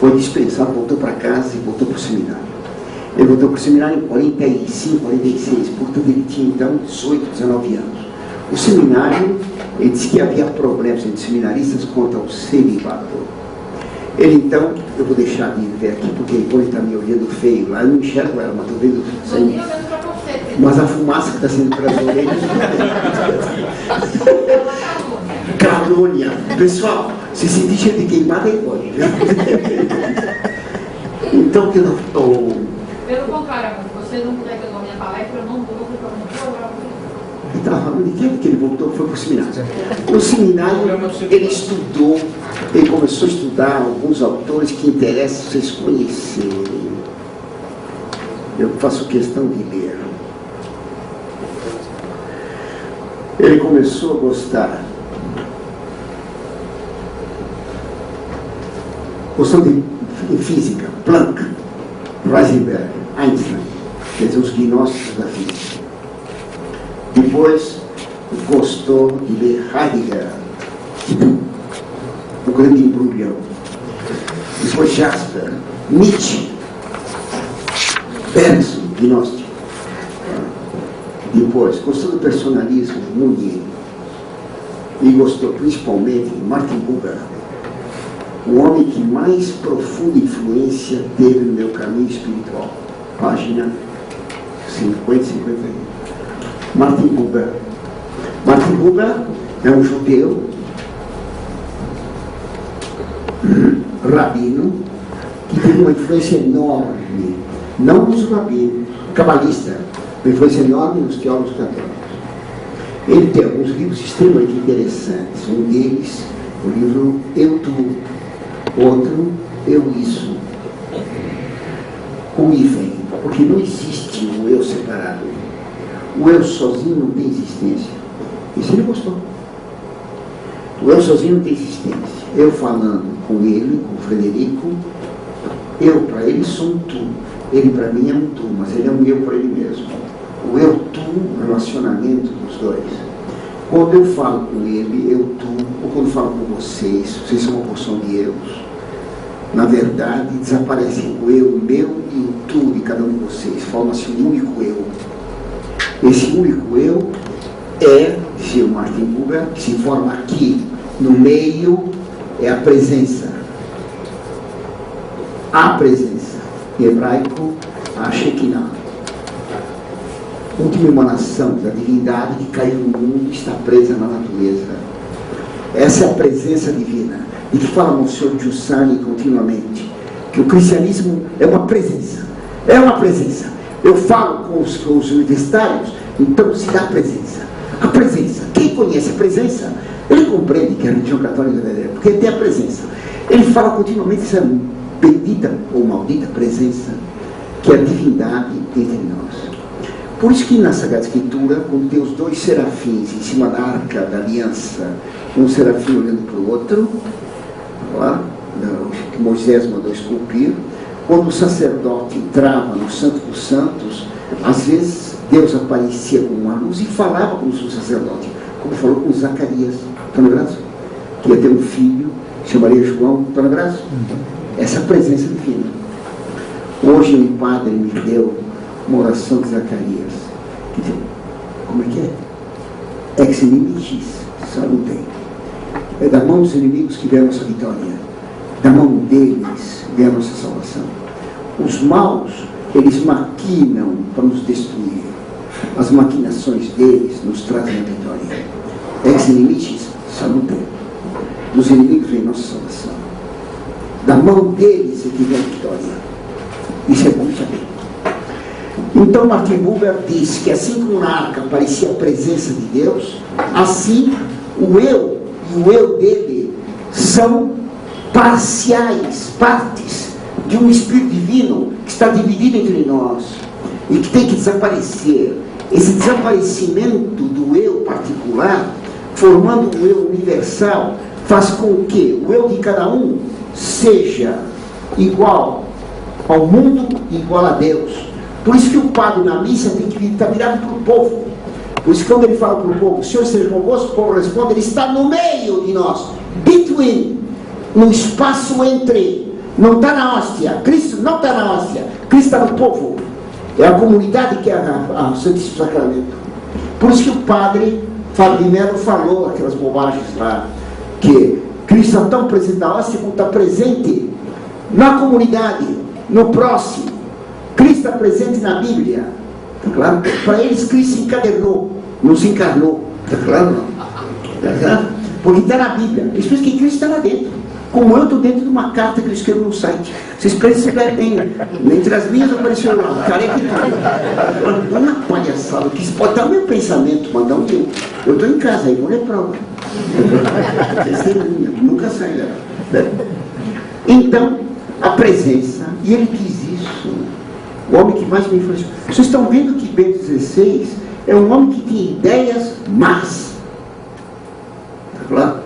voltou para casa e voltou para o seminário. Ele voltou para o seminário em 45, 46, portanto ele tinha então 18, 19 anos. O seminário, ele disse que havia problemas entre seminaristas quanto ao celibato. Ele então, eu vou deixar de ver aqui, porque quando ele está me olhando feio lá, eu não enxergo ela, mas estou vendo sangue. Mas a fumaça que está sendo para as orelhas. Calúnia. Pessoal, se sentir cheio de queimada, é igual. Então, que eu estou. Pelo contrário, você não pegou a minha palestra, eu não vou para um programa. Ele estava falando de quem que ele voltou, foi para o seminário. No seminário, ele estudou, ele começou a estudar alguns autores que interessam vocês conhecerem. Eu faço questão de ler. Ele começou a gostar. Gostando de física, Planck, Heisenberg, Einstein, quer dizer, os gnósticos da física. Depois, gostou de ler Heidegger, o grande embrulhão. Depois Jasper, Nietzsche, Bergson, gnóstico. Depois, gostou do personalismo, Mounier. E gostou principalmente de Martin Buber, o homem que mais profunda influência teve no meu caminho espiritual. Página 50 e 51. Martin Buber. Martin Buber é um judeu, rabino, que teve uma influência enorme, não nos rabinos, cabalista, uma influência enorme nos teólogos católicos. Ele tem alguns livros extremamente interessantes. Um deles, o livro Eu Tu, outro, Eu Isso. O hífen, porque não existe um eu separado. O eu sozinho não tem existência. Isso ele gostou. O eu sozinho não tem existência. Eu falando com ele, com o Frederico. Eu para ele sou um tu. Ele para mim é um tu, mas ele é um eu para ele mesmo. O eu-tu, relacionamento dos dois. Quando eu falo com ele, eu-tu, ou quando eu falo com vocês são uma porção de eus. Na verdade, desaparece o eu meu e o tu de cada um de vocês. Forma-se um único eu. Esse único eu é, dizia o Martin Buber, que se forma aqui, no meio, é a presença. A presença. Em hebraico, a Shekinah. Última emanação da divindade que caiu no mundo e está presa na natureza. Essa é a presença divina. E que fala Monsenhor Giussani continuamente, que o cristianismo é uma presença. É uma presença. Eu falo com os universitários, então se dá a presença. A presença. Quem conhece a presença, ele compreende que a religião católica é verdadeira, porque ele tem a presença. Ele fala continuamente essa bendita ou maldita presença, que é a divindade entre nós. Por isso que na Sagrada Escritura, quando tem os dois serafins em cima da arca da aliança, um serafim olhando para o outro, lá, que Moisés mandou esculpir, quando o sacerdote entrava no Santo dos Santos, às vezes Deus aparecia com uma luz e falava com o sacerdote, como falou com Zacarias, estão lembrados? Que ia ter um filho, chamaria João, estão lembrados? Essa presença divina. Hoje um padre me deu uma oração de Zacarias, que diz, como é que é? Ex nimicis salutei. É da mão dos inimigos que vem a nossa vitória, da mão deles vem a nossa salvação. Os maus, eles maquinam para nos destruir. As maquinações deles nos trazem a vitória. Ex nimicis salutei. Dos inimigos vem a nossa salvação. Da mão deles é que vem a vitória. Isso é bom saber. Então Martin Buber diz que assim como na arca aparecia a presença de Deus, assim o eu e o eu dele são parciais, partes de um Espírito Divino que está dividido entre nós e que tem que desaparecer. Esse desaparecimento do eu particular, formando o eu universal, faz com que o eu de cada um seja igual ao mundo e igual a Deus. Por isso que o padre na missa tem que estar virado para o povo. Por isso que quando ele fala para o povo, o Senhor esteja convosco, o povo responde, ele está no meio de nós. Between, no espaço entre. Não está na hóstia. Cristo não está na hóstia. Cristo está no povo. É a comunidade que é o Santíssimo Sacramento. Por isso que o padre Fábio de Mello falou aquelas bobagens lá, que Cristo está tão presente na hóstia como está presente na comunidade, no próximo. Cristo está presente na Bíblia, está claro? Para eles Cristo se encadernou, não se encarnou, está claro? Não? Está claro? Porque está na Bíblia. Isso diz que Cristo está lá dentro. Como eu estou dentro de uma carta que eu escrevo no site. Vocês percebem, entre as minhas apareceu lá, careca e tudo. Uma palhaçada, que isso pode estar o meu pensamento, mandar um tempo. Eu estou em casa, aí vou ler prova. Nunca sai dela. Então, a presença, e ele quis isso. O homem que mais me influenciou. Vocês estão vendo que Bento XVI é um homem que tem ideias más. Está claro?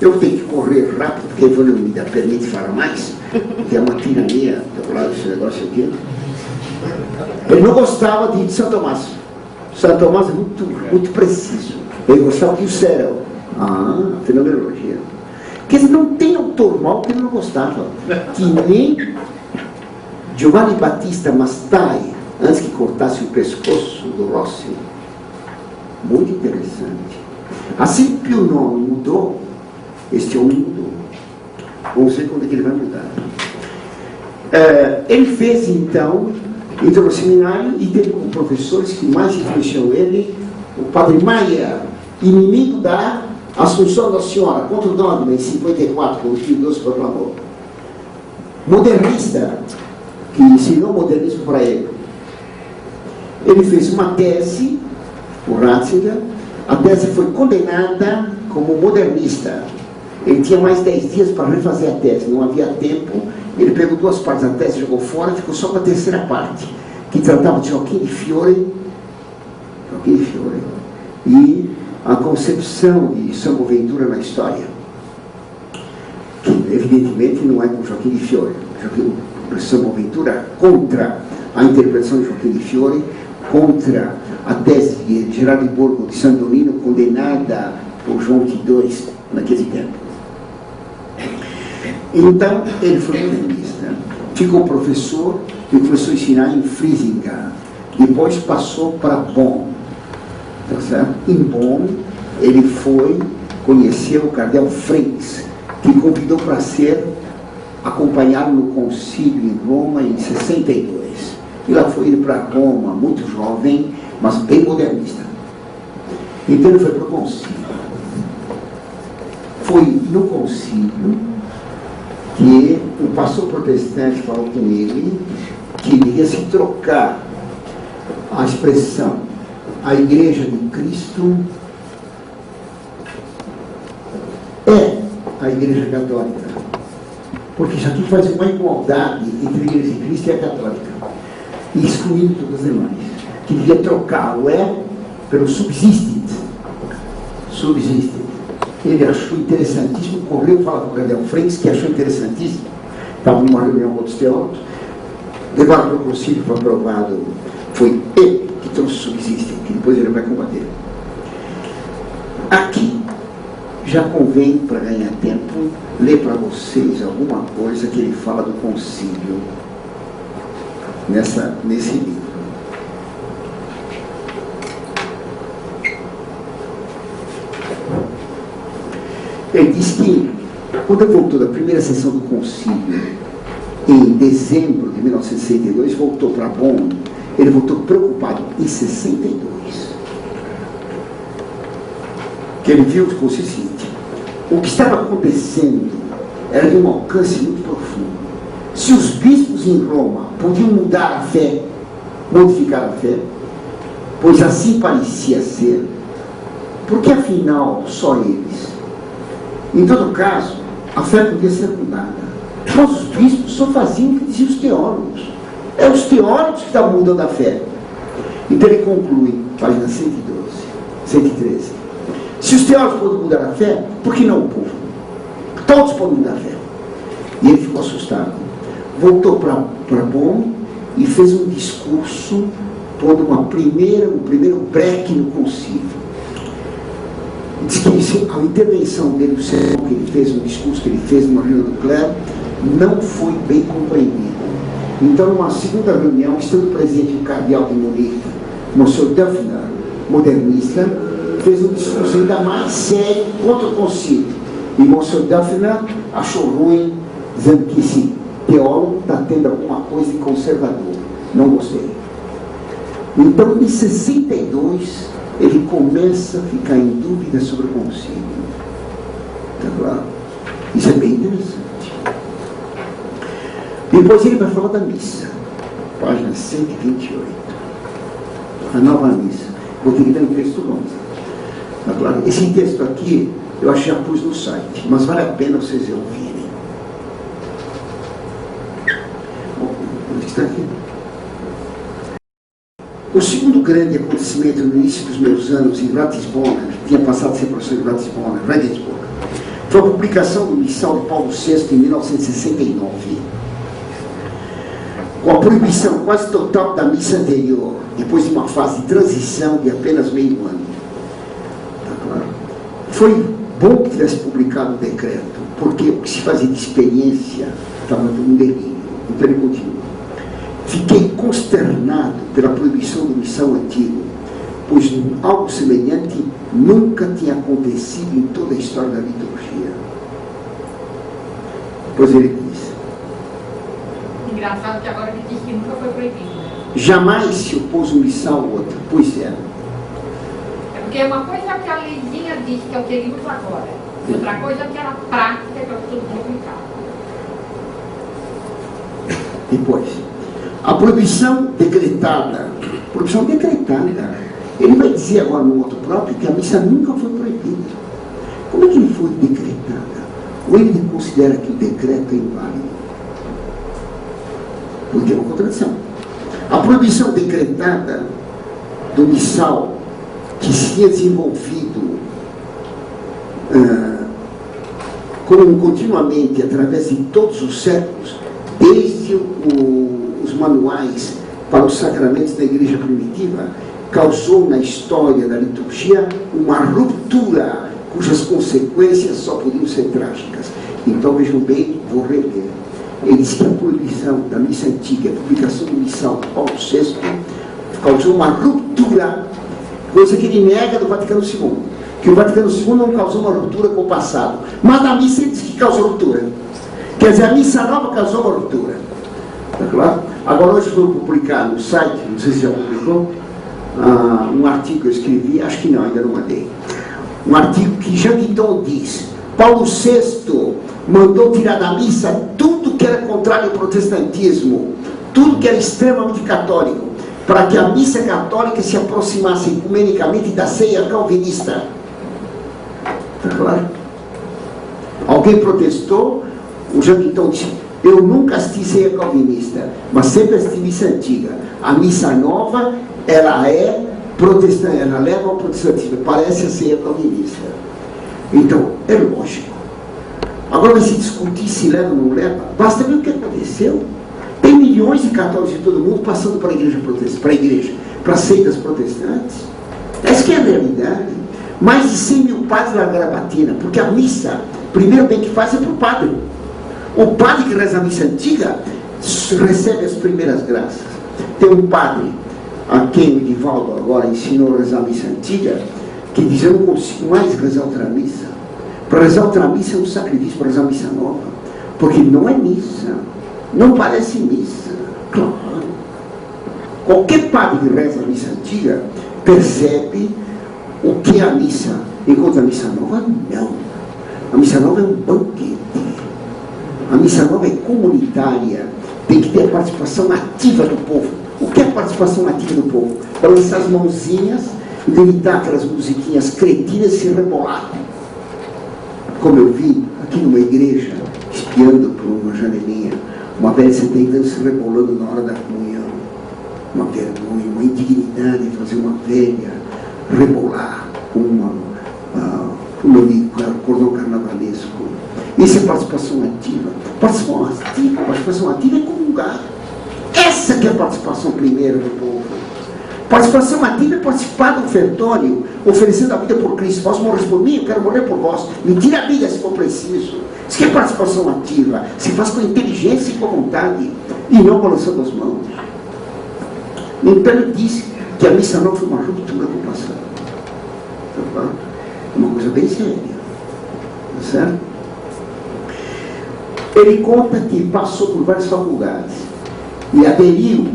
Eu tenho que correr rápido, porque ele não me permite falar mais, porque é uma tirania, está claro, esse negócio aqui. Ele não gostava de São Tomás. São Tomás é muito preciso. Ele gostava de Husserl. Fenomenologia. Porque não tem autor mal que ele não gostava. Que nem Giovanni Battista Mastai, antes que cortasse o pescoço do Rossi. Muito interessante. Assim que o nome mudou, este homem mudou. Vamos ver quando é que ele vai mudar. Ele fez, então, entrou no seminário e teve como professores que mais influenciou ele, o padre Maia, inimigo da Assunção da Senhora, contra o dogma, em 54, quando o Pio XII proclamou. Modernista, que ensinou modernismo para ele. Ele fez uma tese, o Ratzinger, a tese foi condenada como modernista. Ele tinha mais 10 dias para refazer a tese, não havia tempo. Ele pegou 2 partes da tese, jogou fora e ficou só com a terceira parte, que tratava de Joaquim de Fiore, e a concepção de São Boaventura na história. evidentemente, não é com Joaquim de Fiore. O professor Boaventura, contra a interpretação de Joaquim de Fiore, contra a tese de Gerardo Borgo de Sandolino, condenada por João II naquele tempo. Então, ele foi modernista. Ficou professor, e começou a ensinar em Friesinga. Depois passou para Bonn. Tá certo? Em Bonn, ele foi conhecer o cardeal Franks, que convidou para acompanhá-lo no concílio em Roma em 62. E lá foi ele para Roma, muito jovem, mas bem modernista. Então ele foi para o concílio. Foi no concílio que o pastor protestante falou com ele que iria se trocar a expressão a Igreja de Cristo é a Igreja Católica, porque já aqui faz uma igualdade entre a Igreja de Cristo e a Católica, excluindo todas as demais, que devia trocar o é pelo subsistent. Ele achou interessantíssimo, correu falar com o cardeal Franks, que achou interessantíssimo, estava numa reunião com outros teólogos, levaram para o concílio, foi aprovado, foi ele que trouxe o subsistent, que depois ele vai combater. Aqui, já convém, para ganhar tempo, ler para vocês alguma coisa que ele fala do concílio nesse livro. Ele diz que, quando ele voltou da primeira sessão do concílio, em dezembro de 1962, voltou para Bonn, ele voltou preocupado em 62. Que ele viu o seguinte: o que estava acontecendo era de um alcance muito profundo. Se os bispos em Roma podiam mudar a fé, modificar a fé, pois assim parecia ser, porque afinal só eles? Em todo caso, a fé podia ser mudada. Mas os bispos só faziam o que diziam os teólogos. É os teólogos que estavam mudando a fé. Então ele conclui, página 113. Se os teólogos podem mudar a fé, por que não o povo? Todos podem mudar a fé. E ele ficou assustado. Voltou para Bonn e fez um discurso, pondo um primeiro breque no concílio. Diz que a intervenção dele, o sermão que ele fez, um discurso que ele fez numa reunião do clero, não foi bem compreendido. Então, numa segunda reunião, estando presente o cardeal de Munique, Monsenhor Döpfner, modernista, fez um discurso ainda mais sério contra o concílio. E Monsenhor Döpfner achou ruim, dizendo que esse teólogo está tendo alguma coisa de conservador. Não gostei. Então, em 62, ele começa a ficar em dúvida sobre o concílio. Tá claro? Isso é bem interessante. Depois ele vai falar da missa. Página 128. A nova missa. Vou ter que dar um texto longo. Tá claro? Esse texto aqui, eu acho que já pus no site, mas vale a pena vocês ouvirem. Onde está aqui? O segundo grande acontecimento no início dos meus anos em Ratisbona, tinha passado a ser professor de Ratisbona, Regensburg, foi a publicação do Missal de Paulo VI em 1969, com a proibição quase total da missa anterior, depois de uma fase de transição de apenas meio ano. Tá claro? Foi bom que tivesse publicado o decreto, porque o que se fazia de experiência estava um delírio. Então ele continua. Fiquei consternado pela proibição do missal antigo, pois algo semelhante nunca tinha acontecido em toda a história da liturgia. Pois ele diz. Engraçado que agora ele diz que nunca foi proibido, né? Jamais se opôs um missal ao outro, pois é. É porque uma coisa é o que a leizinha diz, que é o que ele usa agora. Outra coisa é aquela prática que é tudo complicado. Depois. A proibição decretada, ele vai dizer agora no outro próprio que a missa nunca foi proibida. Como é que ele foi decretada? Ou ele considera que o decreto é inválido? Porque é uma contradição. A proibição decretada do missal que se tinha desenvolvido como continuamente, através de todos os séculos, desde os manuais para os sacramentos da igreja primitiva, causou na história da liturgia uma ruptura cujas consequências só podiam ser trágicas. Então vejam bem, vou reler. Ele diz que a proibição da missa antiga, a publicação do missal de Paulo VI, causou uma ruptura, coisa que ele nega do Vaticano II, que o Vaticano II não causou uma ruptura com o passado, mas na missa ele diz que causou ruptura. Quer dizer, a missa nova causou uma ruptura. Tá claro? Agora hoje vou publicar no site, não sei se já publicou, um artigo que eu escrevi, acho que não, ainda não mandei. Um artigo que Jean Guidon diz: Paulo VI mandou tirar da missa tudo que era contrário ao protestantismo, tudo que era extremamente católico, para que a missa católica se aproximasse ecumenicamente da ceia calvinista. Está claro? Alguém protestou, o Jean Guidon disse: eu nunca assisti ceia calvinista, mas sempre assisti missa antiga. A missa nova, ela é protestante, ela leva ao protestantismo, parece a ceia calvinista. Então, é lógico. Agora vai se discutir se leva ou não leva. Basta ver o que aconteceu. Tem milhões de católicos de todo mundo passando para a igreja protestante, para as seitas protestantes. Essa que é a realidade. Mais de 100 mil padres largaram a batina, porque a missa, primeiro bem que faz é para o padre. O padre que reza a missa antiga recebe as primeiras graças. Tem um padre a quem o Divaldo agora ensinou a rezar a missa antiga, que diz: eu não consigo mais rezar outra missa. Para rezar outra missa é um sacrifício, para rezar a missa nova, porque não é missa, não parece missa. Claro, qualquer padre que reza a missa antiga percebe o que é a missa, enquanto a missa nova não. A missa nova é um banquete, a missa nova é comunitária, tem que ter a participação ativa do povo. O que é a participação ativa do povo? Balançar as mãozinhas, gritar aquelas musiquinhas cretinas e se rebolar. Como eu vi aqui numa igreja, espiando por uma janelinha, uma velha de 70 anos se rebolando na hora da comunhão. Uma vergonha, uma indignidade de fazer uma velha rebolar como eu digo, cordão carnavalesco. Isso é participação ativa. Participação ativa é comungar. Essa que é a participação primeira do povo. Participação ativa é participar do ofertório, oferecendo a vida por Cristo. Vós morres por mim, eu quero morrer por vós. Me tira a vida se for preciso. Isso que é participação ativa. Se faz com inteligência e com vontade, e não balançando as mãos. Então ele disse que a missa não foi uma ruptura com o passado. Tá? Uma coisa bem séria. Tá certo? Ele conta que passou por várias faculdades e aderiu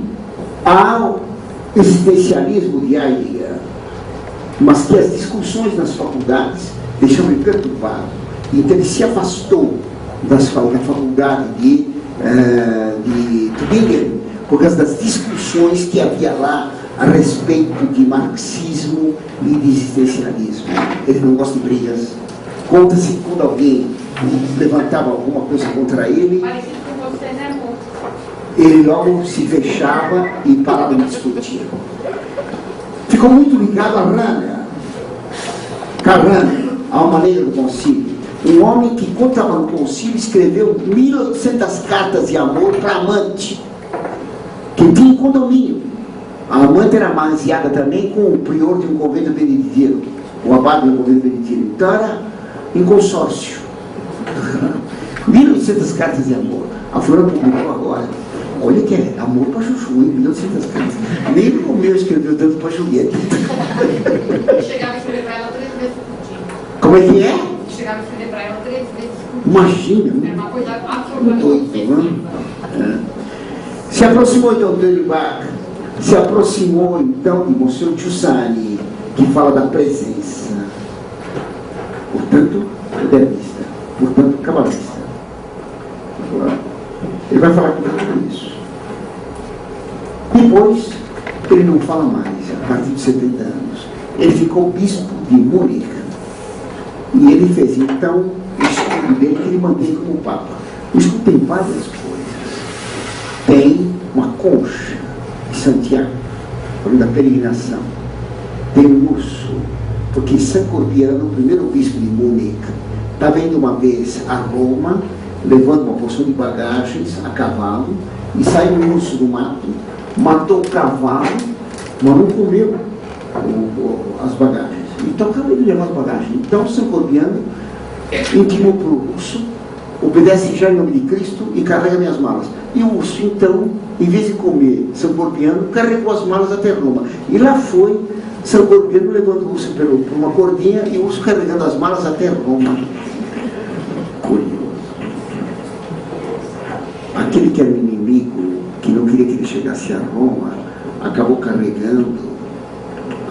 ao existencialismo de Heidegger, mas que as discussões nas faculdades deixavam ele perturbado. Então ele se afastou da faculdade de Tübingen por causa das discussões que havia lá a respeito de marxismo e de existencialismo. Ele não gosta de brigas. Conta-se que quando alguém levantava alguma coisa contra ele, Parecido com você, né, amor? ele logo se fechava e parava de discutir. Ficou muito ligado a Rana, a Alma Negra do Concílio. Um homem que, quando estava no concílio, escreveu 1.800 cartas de amor para a amante, que tinha um condomínio. A amante era amaziada também com o prior de um convento beneditino, o abade de um convento beneditino. Então era em consórcio. 1.800 cartas de amor. A Flora publicou agora. Olha que é amor para Chuchu, hein? 1.800 cartas. Nem o meu escreveu tanto para Julieta. Eu chegava a escrever para ela 3 vezes por dia. Como é que é? Eu chegava a escrever para ela 3 vezes por dia. Imagina. Era uma coisa absolutamente Doido, excessiva. Se aproximou então de Bach, se aproximou então de Monsenhor Giussani, que fala da presença. Portanto, modernista. Portanto, cabalista. Ele vai falar com tudo isso. Depois, ele não fala mais, a partir de 70 anos. Ele ficou bispo de Munique. E ele fez, então, o estudo dele que ele mantém como Papa. O estudo tem várias coisas. Tem uma concha de Santiago, falando da peregrinação. Tem um urso, porque São Corbiano, o primeiro bispo de Munique, estava indo uma vez a Roma, levando uma porção de bagagens a cavalo, e saiu um urso do mato, matou o cavalo, mas não comeu as bagagens. Então estava ele levando bagagem. Então São Corbiano intimou para o urso: obedece já em nome de Cristo e carrega minhas malas. E o urso, então, em vez de comer São Corbiano, carregou as malas até Roma. E lá foi São Corbiano levando o urso por uma cordinha e o urso carregando as malas até Roma. Curioso. Aquele que era o inimigo, que não queria que ele chegasse a Roma, acabou carregando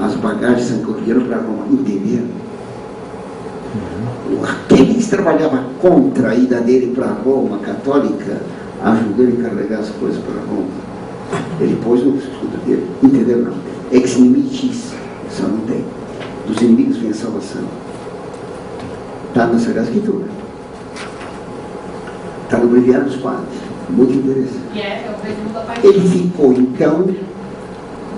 as bagagens de São Corbiano para Roma. Entenderam? Aquele que trabalhava contra a ida dele para Roma católica, ajudou ele a carregar as coisas para Roma. Ele pôs no escudo dele. Entenderam? Não. Ex nimicis, só não tem. Dos inimigos vem a salvação. Está na Sagrada Escritura. Está no Breviário dos Padres. Muito interessante. Ele ficou, então,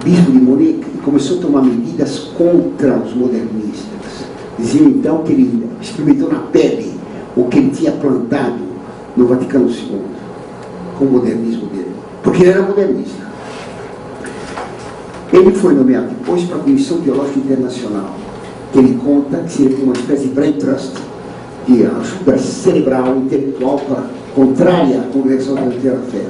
bispo de Munique, e começou a tomar medidas contra os modernistas. Diziam, então, que ele experimentou na pele o que ele tinha plantado no Vaticano II, com o modernismo dele. Porque ele era modernista. Ele foi nomeado depois para a Comissão Teológica Internacional, que ele conta que seria uma espécie de brain trust, de ajuda cerebral, intelectual, contrária à Congregação da Fé.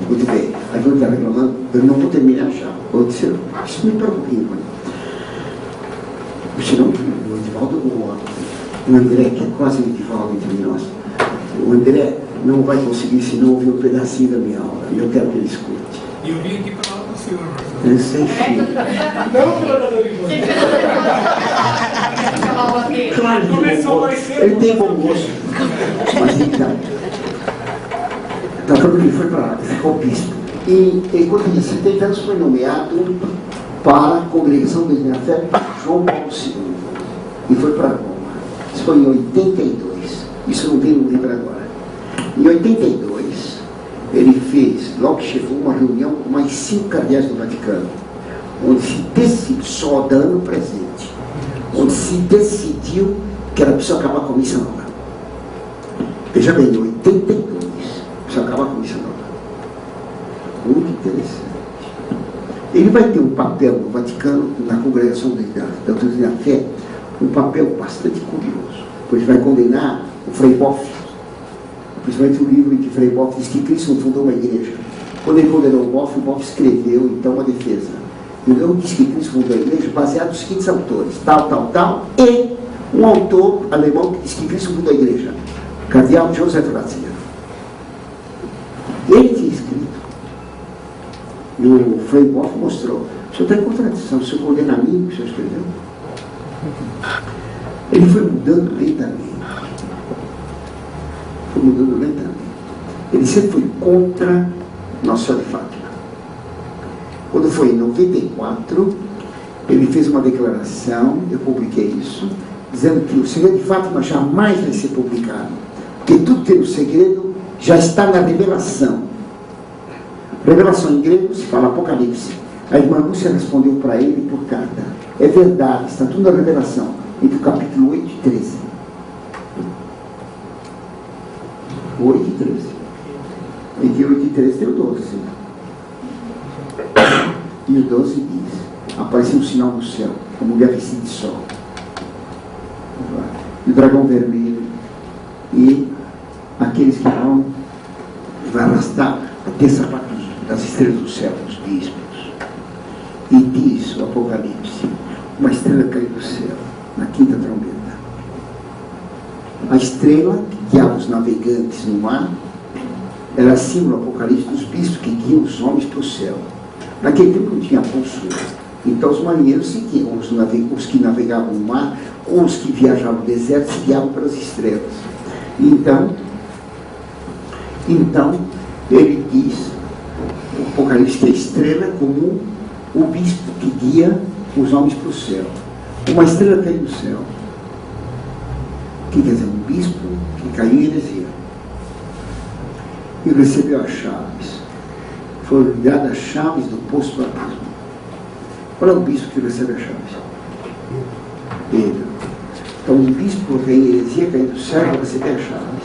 Muito bem, a gente está reclamando, eu não vou terminar já. Vou dizer, isso me preocupa, senão o Edivaldo, o André, que é quase o Edivaldo entre nós, o André não vai conseguir se não ouvir um pedacinho da minha aula, e eu quero que ele escute. E eu vim aqui para falar com o senhor. Eu sei, filho. Não, Claro que começou mais cedo. ele tem bom gosto. Mas então. Então, quando ele foi para lá, ficou bispo. E quando tinha 70 anos, foi nomeado para a Congregação da Fé João Paulo II. E foi para Roma. Isso foi em 82. Isso não tem no livro agora. Em 82, ele fez, logo que chegou, uma reunião com mais 5 cardeais do Vaticano, onde se decidiu, só dando presente, onde se decidiu que era preciso acabar com a missa nova. Veja bem, em 82, precisa acabar com a missa nova. Muito interessante. Ele vai ter um papel no Vaticano, na Congregação da Doutrina da Fé, um papel bastante curioso, pois vai condenar o Frei Boff, principalmente o livro em que Frei Boff diz que Cristo não fundou uma igreja. Quando ele condenou o Boff escreveu então uma defesa. Ele não diz que Cristo fundou a igreja baseado nos seguintes autores, tal, e um autor alemão que diz que Cristo fundou a igreja, Cardeal Joseph Ratzinger. Ele tinha escrito, e o Frei Boff mostrou, o senhor está em contradição, o senhor condena a mim, o senhor escreveu. Ele foi mudando lentamente. Ele sempre foi contra Nossa Senhora de Fátima. Quando foi em 94, ele fez uma declaração, eu publiquei isso, dizendo que o segredo de Fátima jamais vai ser publicado, porque tudo que é no segredo já está na revelação. Revelação em grego se fala Apocalipse. A irmã Lúcia respondeu para ele por carta. É verdade, está tudo na revelação, entre o capítulo 8 e 13. 8 e 13. Entre 8 e 13 tem o 12. E o 12 diz: apareceu um sinal no céu, a mulher vestida de sol, e o dragão vermelho, e aqueles que vão vai arrastar a terça parte das estrelas do céu, dos bispos. E diz o Apocalipse: uma estrela caiu do céu, na quinta trombeta. A estrela que guiava os navegantes no mar era símbolo do Apocalipse dos bispos que guiam os homens para o céu. Naquele tempo não tinha bússola, então os marinheiros seguiam, os que navegavam no mar ou os que viajavam no deserto se guiavam pelas estrelas. Então ele diz, o Apocalipse, que a estrela é como o bispo que guia os homens para o céu. Uma estrela caiu do céu. O que quer dizer? Um bispo que caiu em heresia e recebeu as chaves. Foram dadas as chaves do poço do abismo. Qual é o bispo que recebe as chaves? Pedro. Então um bispo tem heresia caindo do céu para você ter as chaves.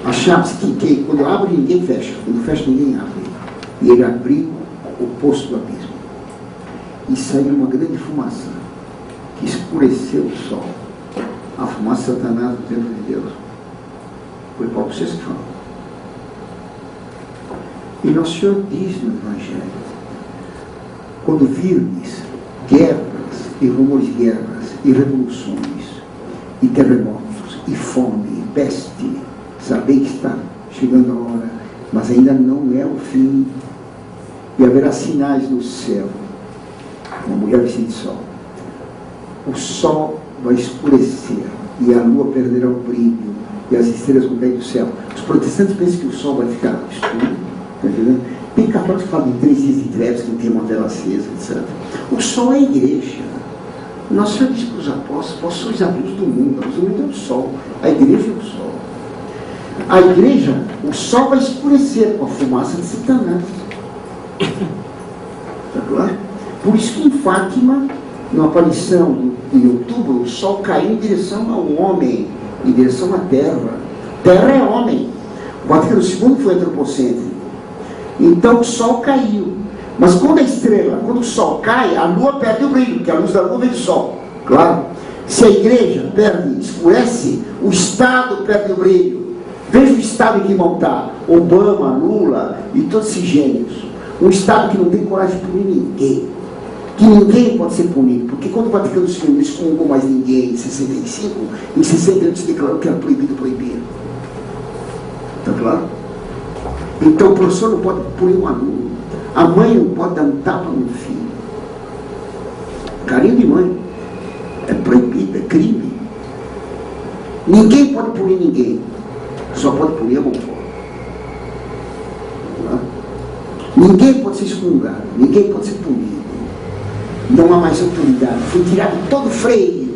As chaves que quando abre ninguém fecha, quando fecha ninguém abre. E ele abriu o poço do abismo. E saiu uma grande fumaça que escureceu o sol. A fumaça de Satanás do templo de Deus. Foi Paulo VI que falou. E Nosso Senhor diz no Evangelho: quando virdes guerras e rumores de guerras e revoluções e terremotos e fome e peste, sabei que está chegando a hora, mas ainda não é o fim. E haverá sinais no céu, uma mulher vestida de sol. O sol vai escurecer e a lua perderá o brilho e as estrelas vão cair do céu. Os protestantes pensam que o sol vai ficar escuro, tá entendendo? Tem católicos que falam em 3 dias de trevas, que não tem uma vela acesa, etc. O sol é a igreja. Nosso Senhor disse para os apóstolos: vós sois a luz do mundo. A luz do mundo é o sol, a igreja é o sol. A igreja, o sol vai escurecer com a fumaça de Satanás. Está claro? Por isso que em Fátima, na aparição em outubro, o sol caiu em direção ao homem, em direção à terra. Terra é homem. O Vaticano II foi antropocêntrico. Então o sol caiu. Mas quando o sol cai, a lua perde o brilho, porque a luz da lua vem do sol. Claro. Se a igreja escurece, o Estado perde o brilho. Veja o Estado em que vão estar Obama, Lula e todos esses gênios. Um Estado que não tem coragem de punir ninguém. Que ninguém pode ser punido. Porque quando o Vaticano II não excomungou mais ninguém em 65, em 60 anos se declarou que era proibido proibir. Está claro? Então o professor não pode punir um aluno. A mãe não pode dar um tapa no filho. Carinho de mãe. É proibido, é crime. Ninguém pode punir ninguém. Só pode punir a homofóbica. Ninguém pode ser excomungado, ninguém pode ser punido. Não há mais autoridade. Foi tirado todo o freio.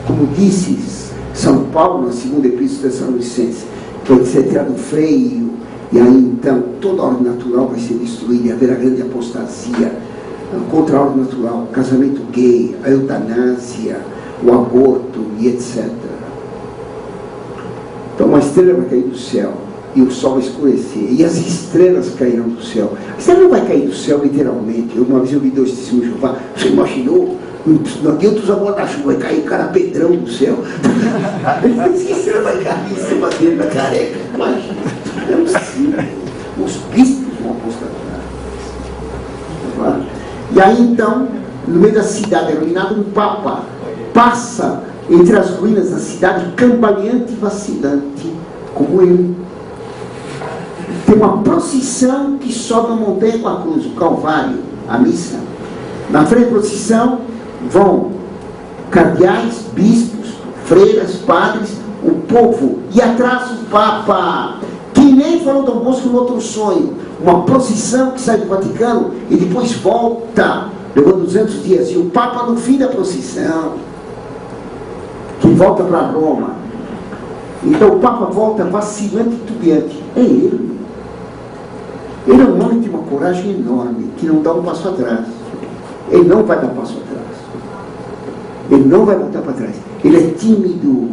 Como disse São Paulo na segunda epístola de Tessalonicenses, foi ser tirado o freio. E aí então toda a ordem natural vai ser destruída e haverá grande apostasia contra a ordem natural, o casamento gay, a eutanásia, o aborto e etc. Então uma estrela vai cair do céu e o sol vai escurecer e as estrelas cairão do céu. A estrela não vai cair do céu literalmente. Uma vez eu vi 2 testemunhos de Jeová. Você imaginou? Não adianta usar guarda-chuva, vai cair cara pedrão do céu. Ele disse que a estrela vai cair em cima dele na careca. Imagina. É possível. Os bispos vão apostatar. E aí então, no meio da cidade iluminada, um papa passa entre as ruínas da cidade, cambaleante e vacilante, como ele. Tem uma procissão que sobe a montanha com a cruz, o Calvário, a missa. Na frente da procissão vão cardeais, bispos, freiras, padres, o povo, e atrás o Papa, que nem falou Dom Bosco no outro sonho. Uma procissão que sai do Vaticano e depois volta, levando 200 dias, e o Papa no fim da procissão, que volta para Roma. Então o Papa volta vacilante e titubeante. É ele. Ele é um homem de uma coragem enorme, que não dá um passo atrás. Ele não vai dar um passo atrás. Ele não vai voltar para trás. Ele é tímido,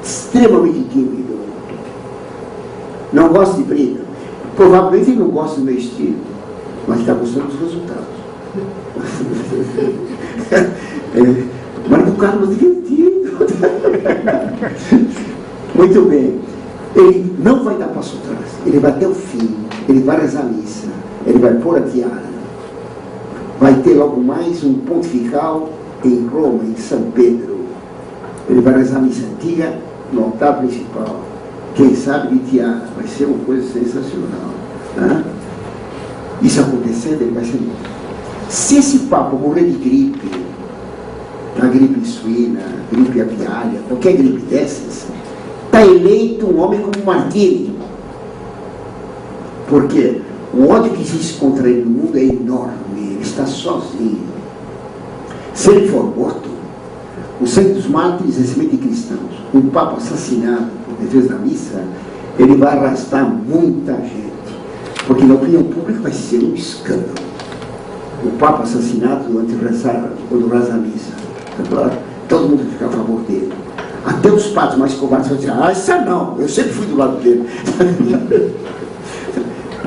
extremamente tímido. Não gosta de briga. Provavelmente ele não gosta do meu estilo, mas está gostando dos resultados. Mas o cara é divertido. Muito bem. Ele não vai dar passo atrás. Ele vai até o fim. Ele vai rezar a missa. Ele vai pôr a tiara. Vai ter logo mais um pontifical em Roma, em São Pedro. Ele vai rezar a missa antiga no altar principal. Quem sabe de tiara. Vai ser uma coisa sensacional. Né? Isso acontecendo, ele vai ser morto. Se esse Papa morrer de gripe, a gripe suína, gripe aviária, qualquer gripe dessas, está eleito um homem como martírio. Porque o ódio que existe contra ele no mundo é enorme. Ele está sozinho. Se ele for morto, o sangue dos mártires é semente de cristãos. Um Papa assassinado por defesa da missa, ele vai arrastar muita gente. Porque na opinião pública vai ser um escândalo. O Papa assassinado quando reza a missa. Tá claro? Então todo mundo fica a favor dele. Até os padres mais covardes vão dizer, essa não, eu sempre fui do lado dele.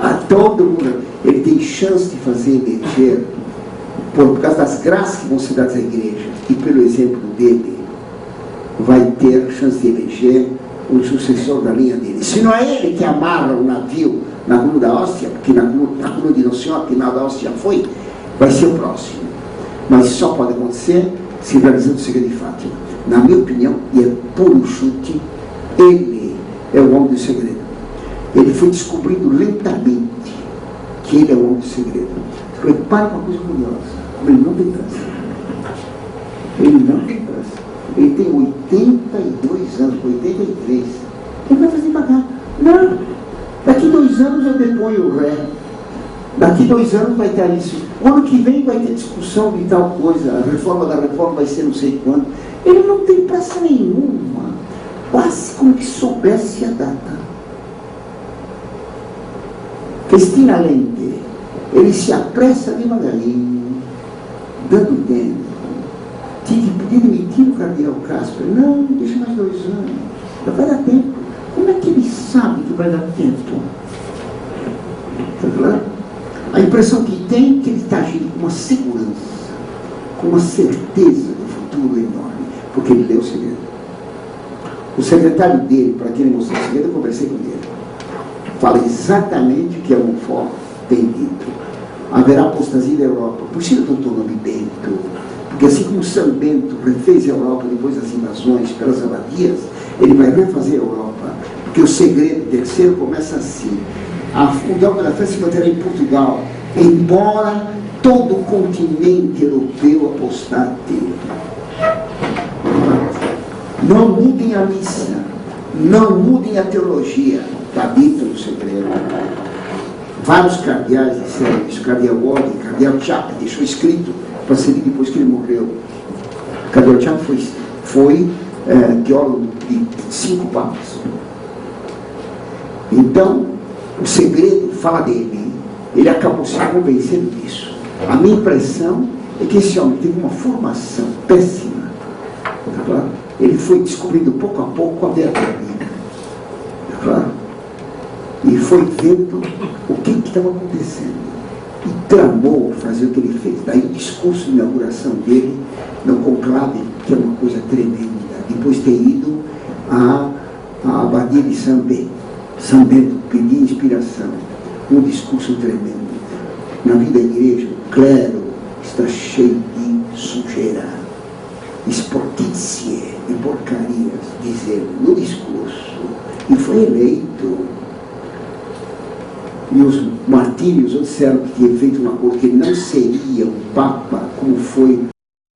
A todo mundo, ele tem chance de fazer eleger, por causa das graças que vão ser dadas à igreja, e pelo exemplo dele, vai ter chance de eleger um sucessor da linha dele. Se não é ele que amarra o navio na cruz da hóstia, porque na cruz de Nossa Senhora, que na da hóstia já foi, vai ser o próximo. Mas só pode acontecer se realizando o segredo de Fátima. Na minha opinião, e é puro chute, ele é o homem do segredo. Ele foi descobrindo lentamente que ele é o homem do segredo. Repare uma coisa curiosa. Ele não tem câncer. Ele não tem câncer. Ele tem 82 anos, 83. Ele vai fazer pagar. Não. Daqui 2 anos eu deponho o ré. Daqui 2 anos vai ter isso. O ano que vem vai ter discussão de tal coisa. A reforma da reforma vai ser não sei quando. Ele não tem pressa nenhuma. Quase como que soubesse a data. Cristina Lente, ele se apressa devagarinho, dando tempo. Podia demitir o cardeal Castro. Não, deixa mais 2 anos. Já vai dar tempo. Como é que ele sabe que vai dar tempo? Está claro? A impressão que tem é que ele está agindo com uma segurança, com uma certeza do futuro enorme, porque ele leu o segredo. O secretário dele, para quem ele mostrou o segredo, eu conversei com ele. Fala exatamente o que a UNFOR tem dito. Haverá apostasia da Europa. Por isso ele adotou o nome Bento. Porque assim como São Bento refez a Europa depois das invasões pelas abadias, ele vai refazer a Europa. Porque o segredo terceiro começa assim. O dogma da fé se manterá em Portugal, embora todo o continente europeu apostate. Não mudem a missa, não mudem a teologia. Está dito no segredo. Vários cardeais disseram isso. Cardeal Ward, Cardeal Chap, deixou escrito para ser depois que ele morreu. Cardeal Chap foi teólogo de 5 papas. Então, o segredo fala dele. Ele acabou se convencendo disso. A minha impressão é que esse homem teve uma formação péssima. Tá claro? Ele foi descobrindo pouco a pouco a verdade. Tá claro? E foi vendo o que estava acontecendo. E tramou fazer o que ele fez. Daí o discurso de inauguração dele no conclave, que é uma coisa tremenda. Depois de ter ido à abadia de São Bento, pedir inspiração. Um discurso tremendo. Na vida da igreja, o clero está cheio de sujeira, esportice, de porcarias, dizendo no discurso. E foi eleito. E os martírios disseram que tinha feito uma coisa, que ele não seria um papa como foi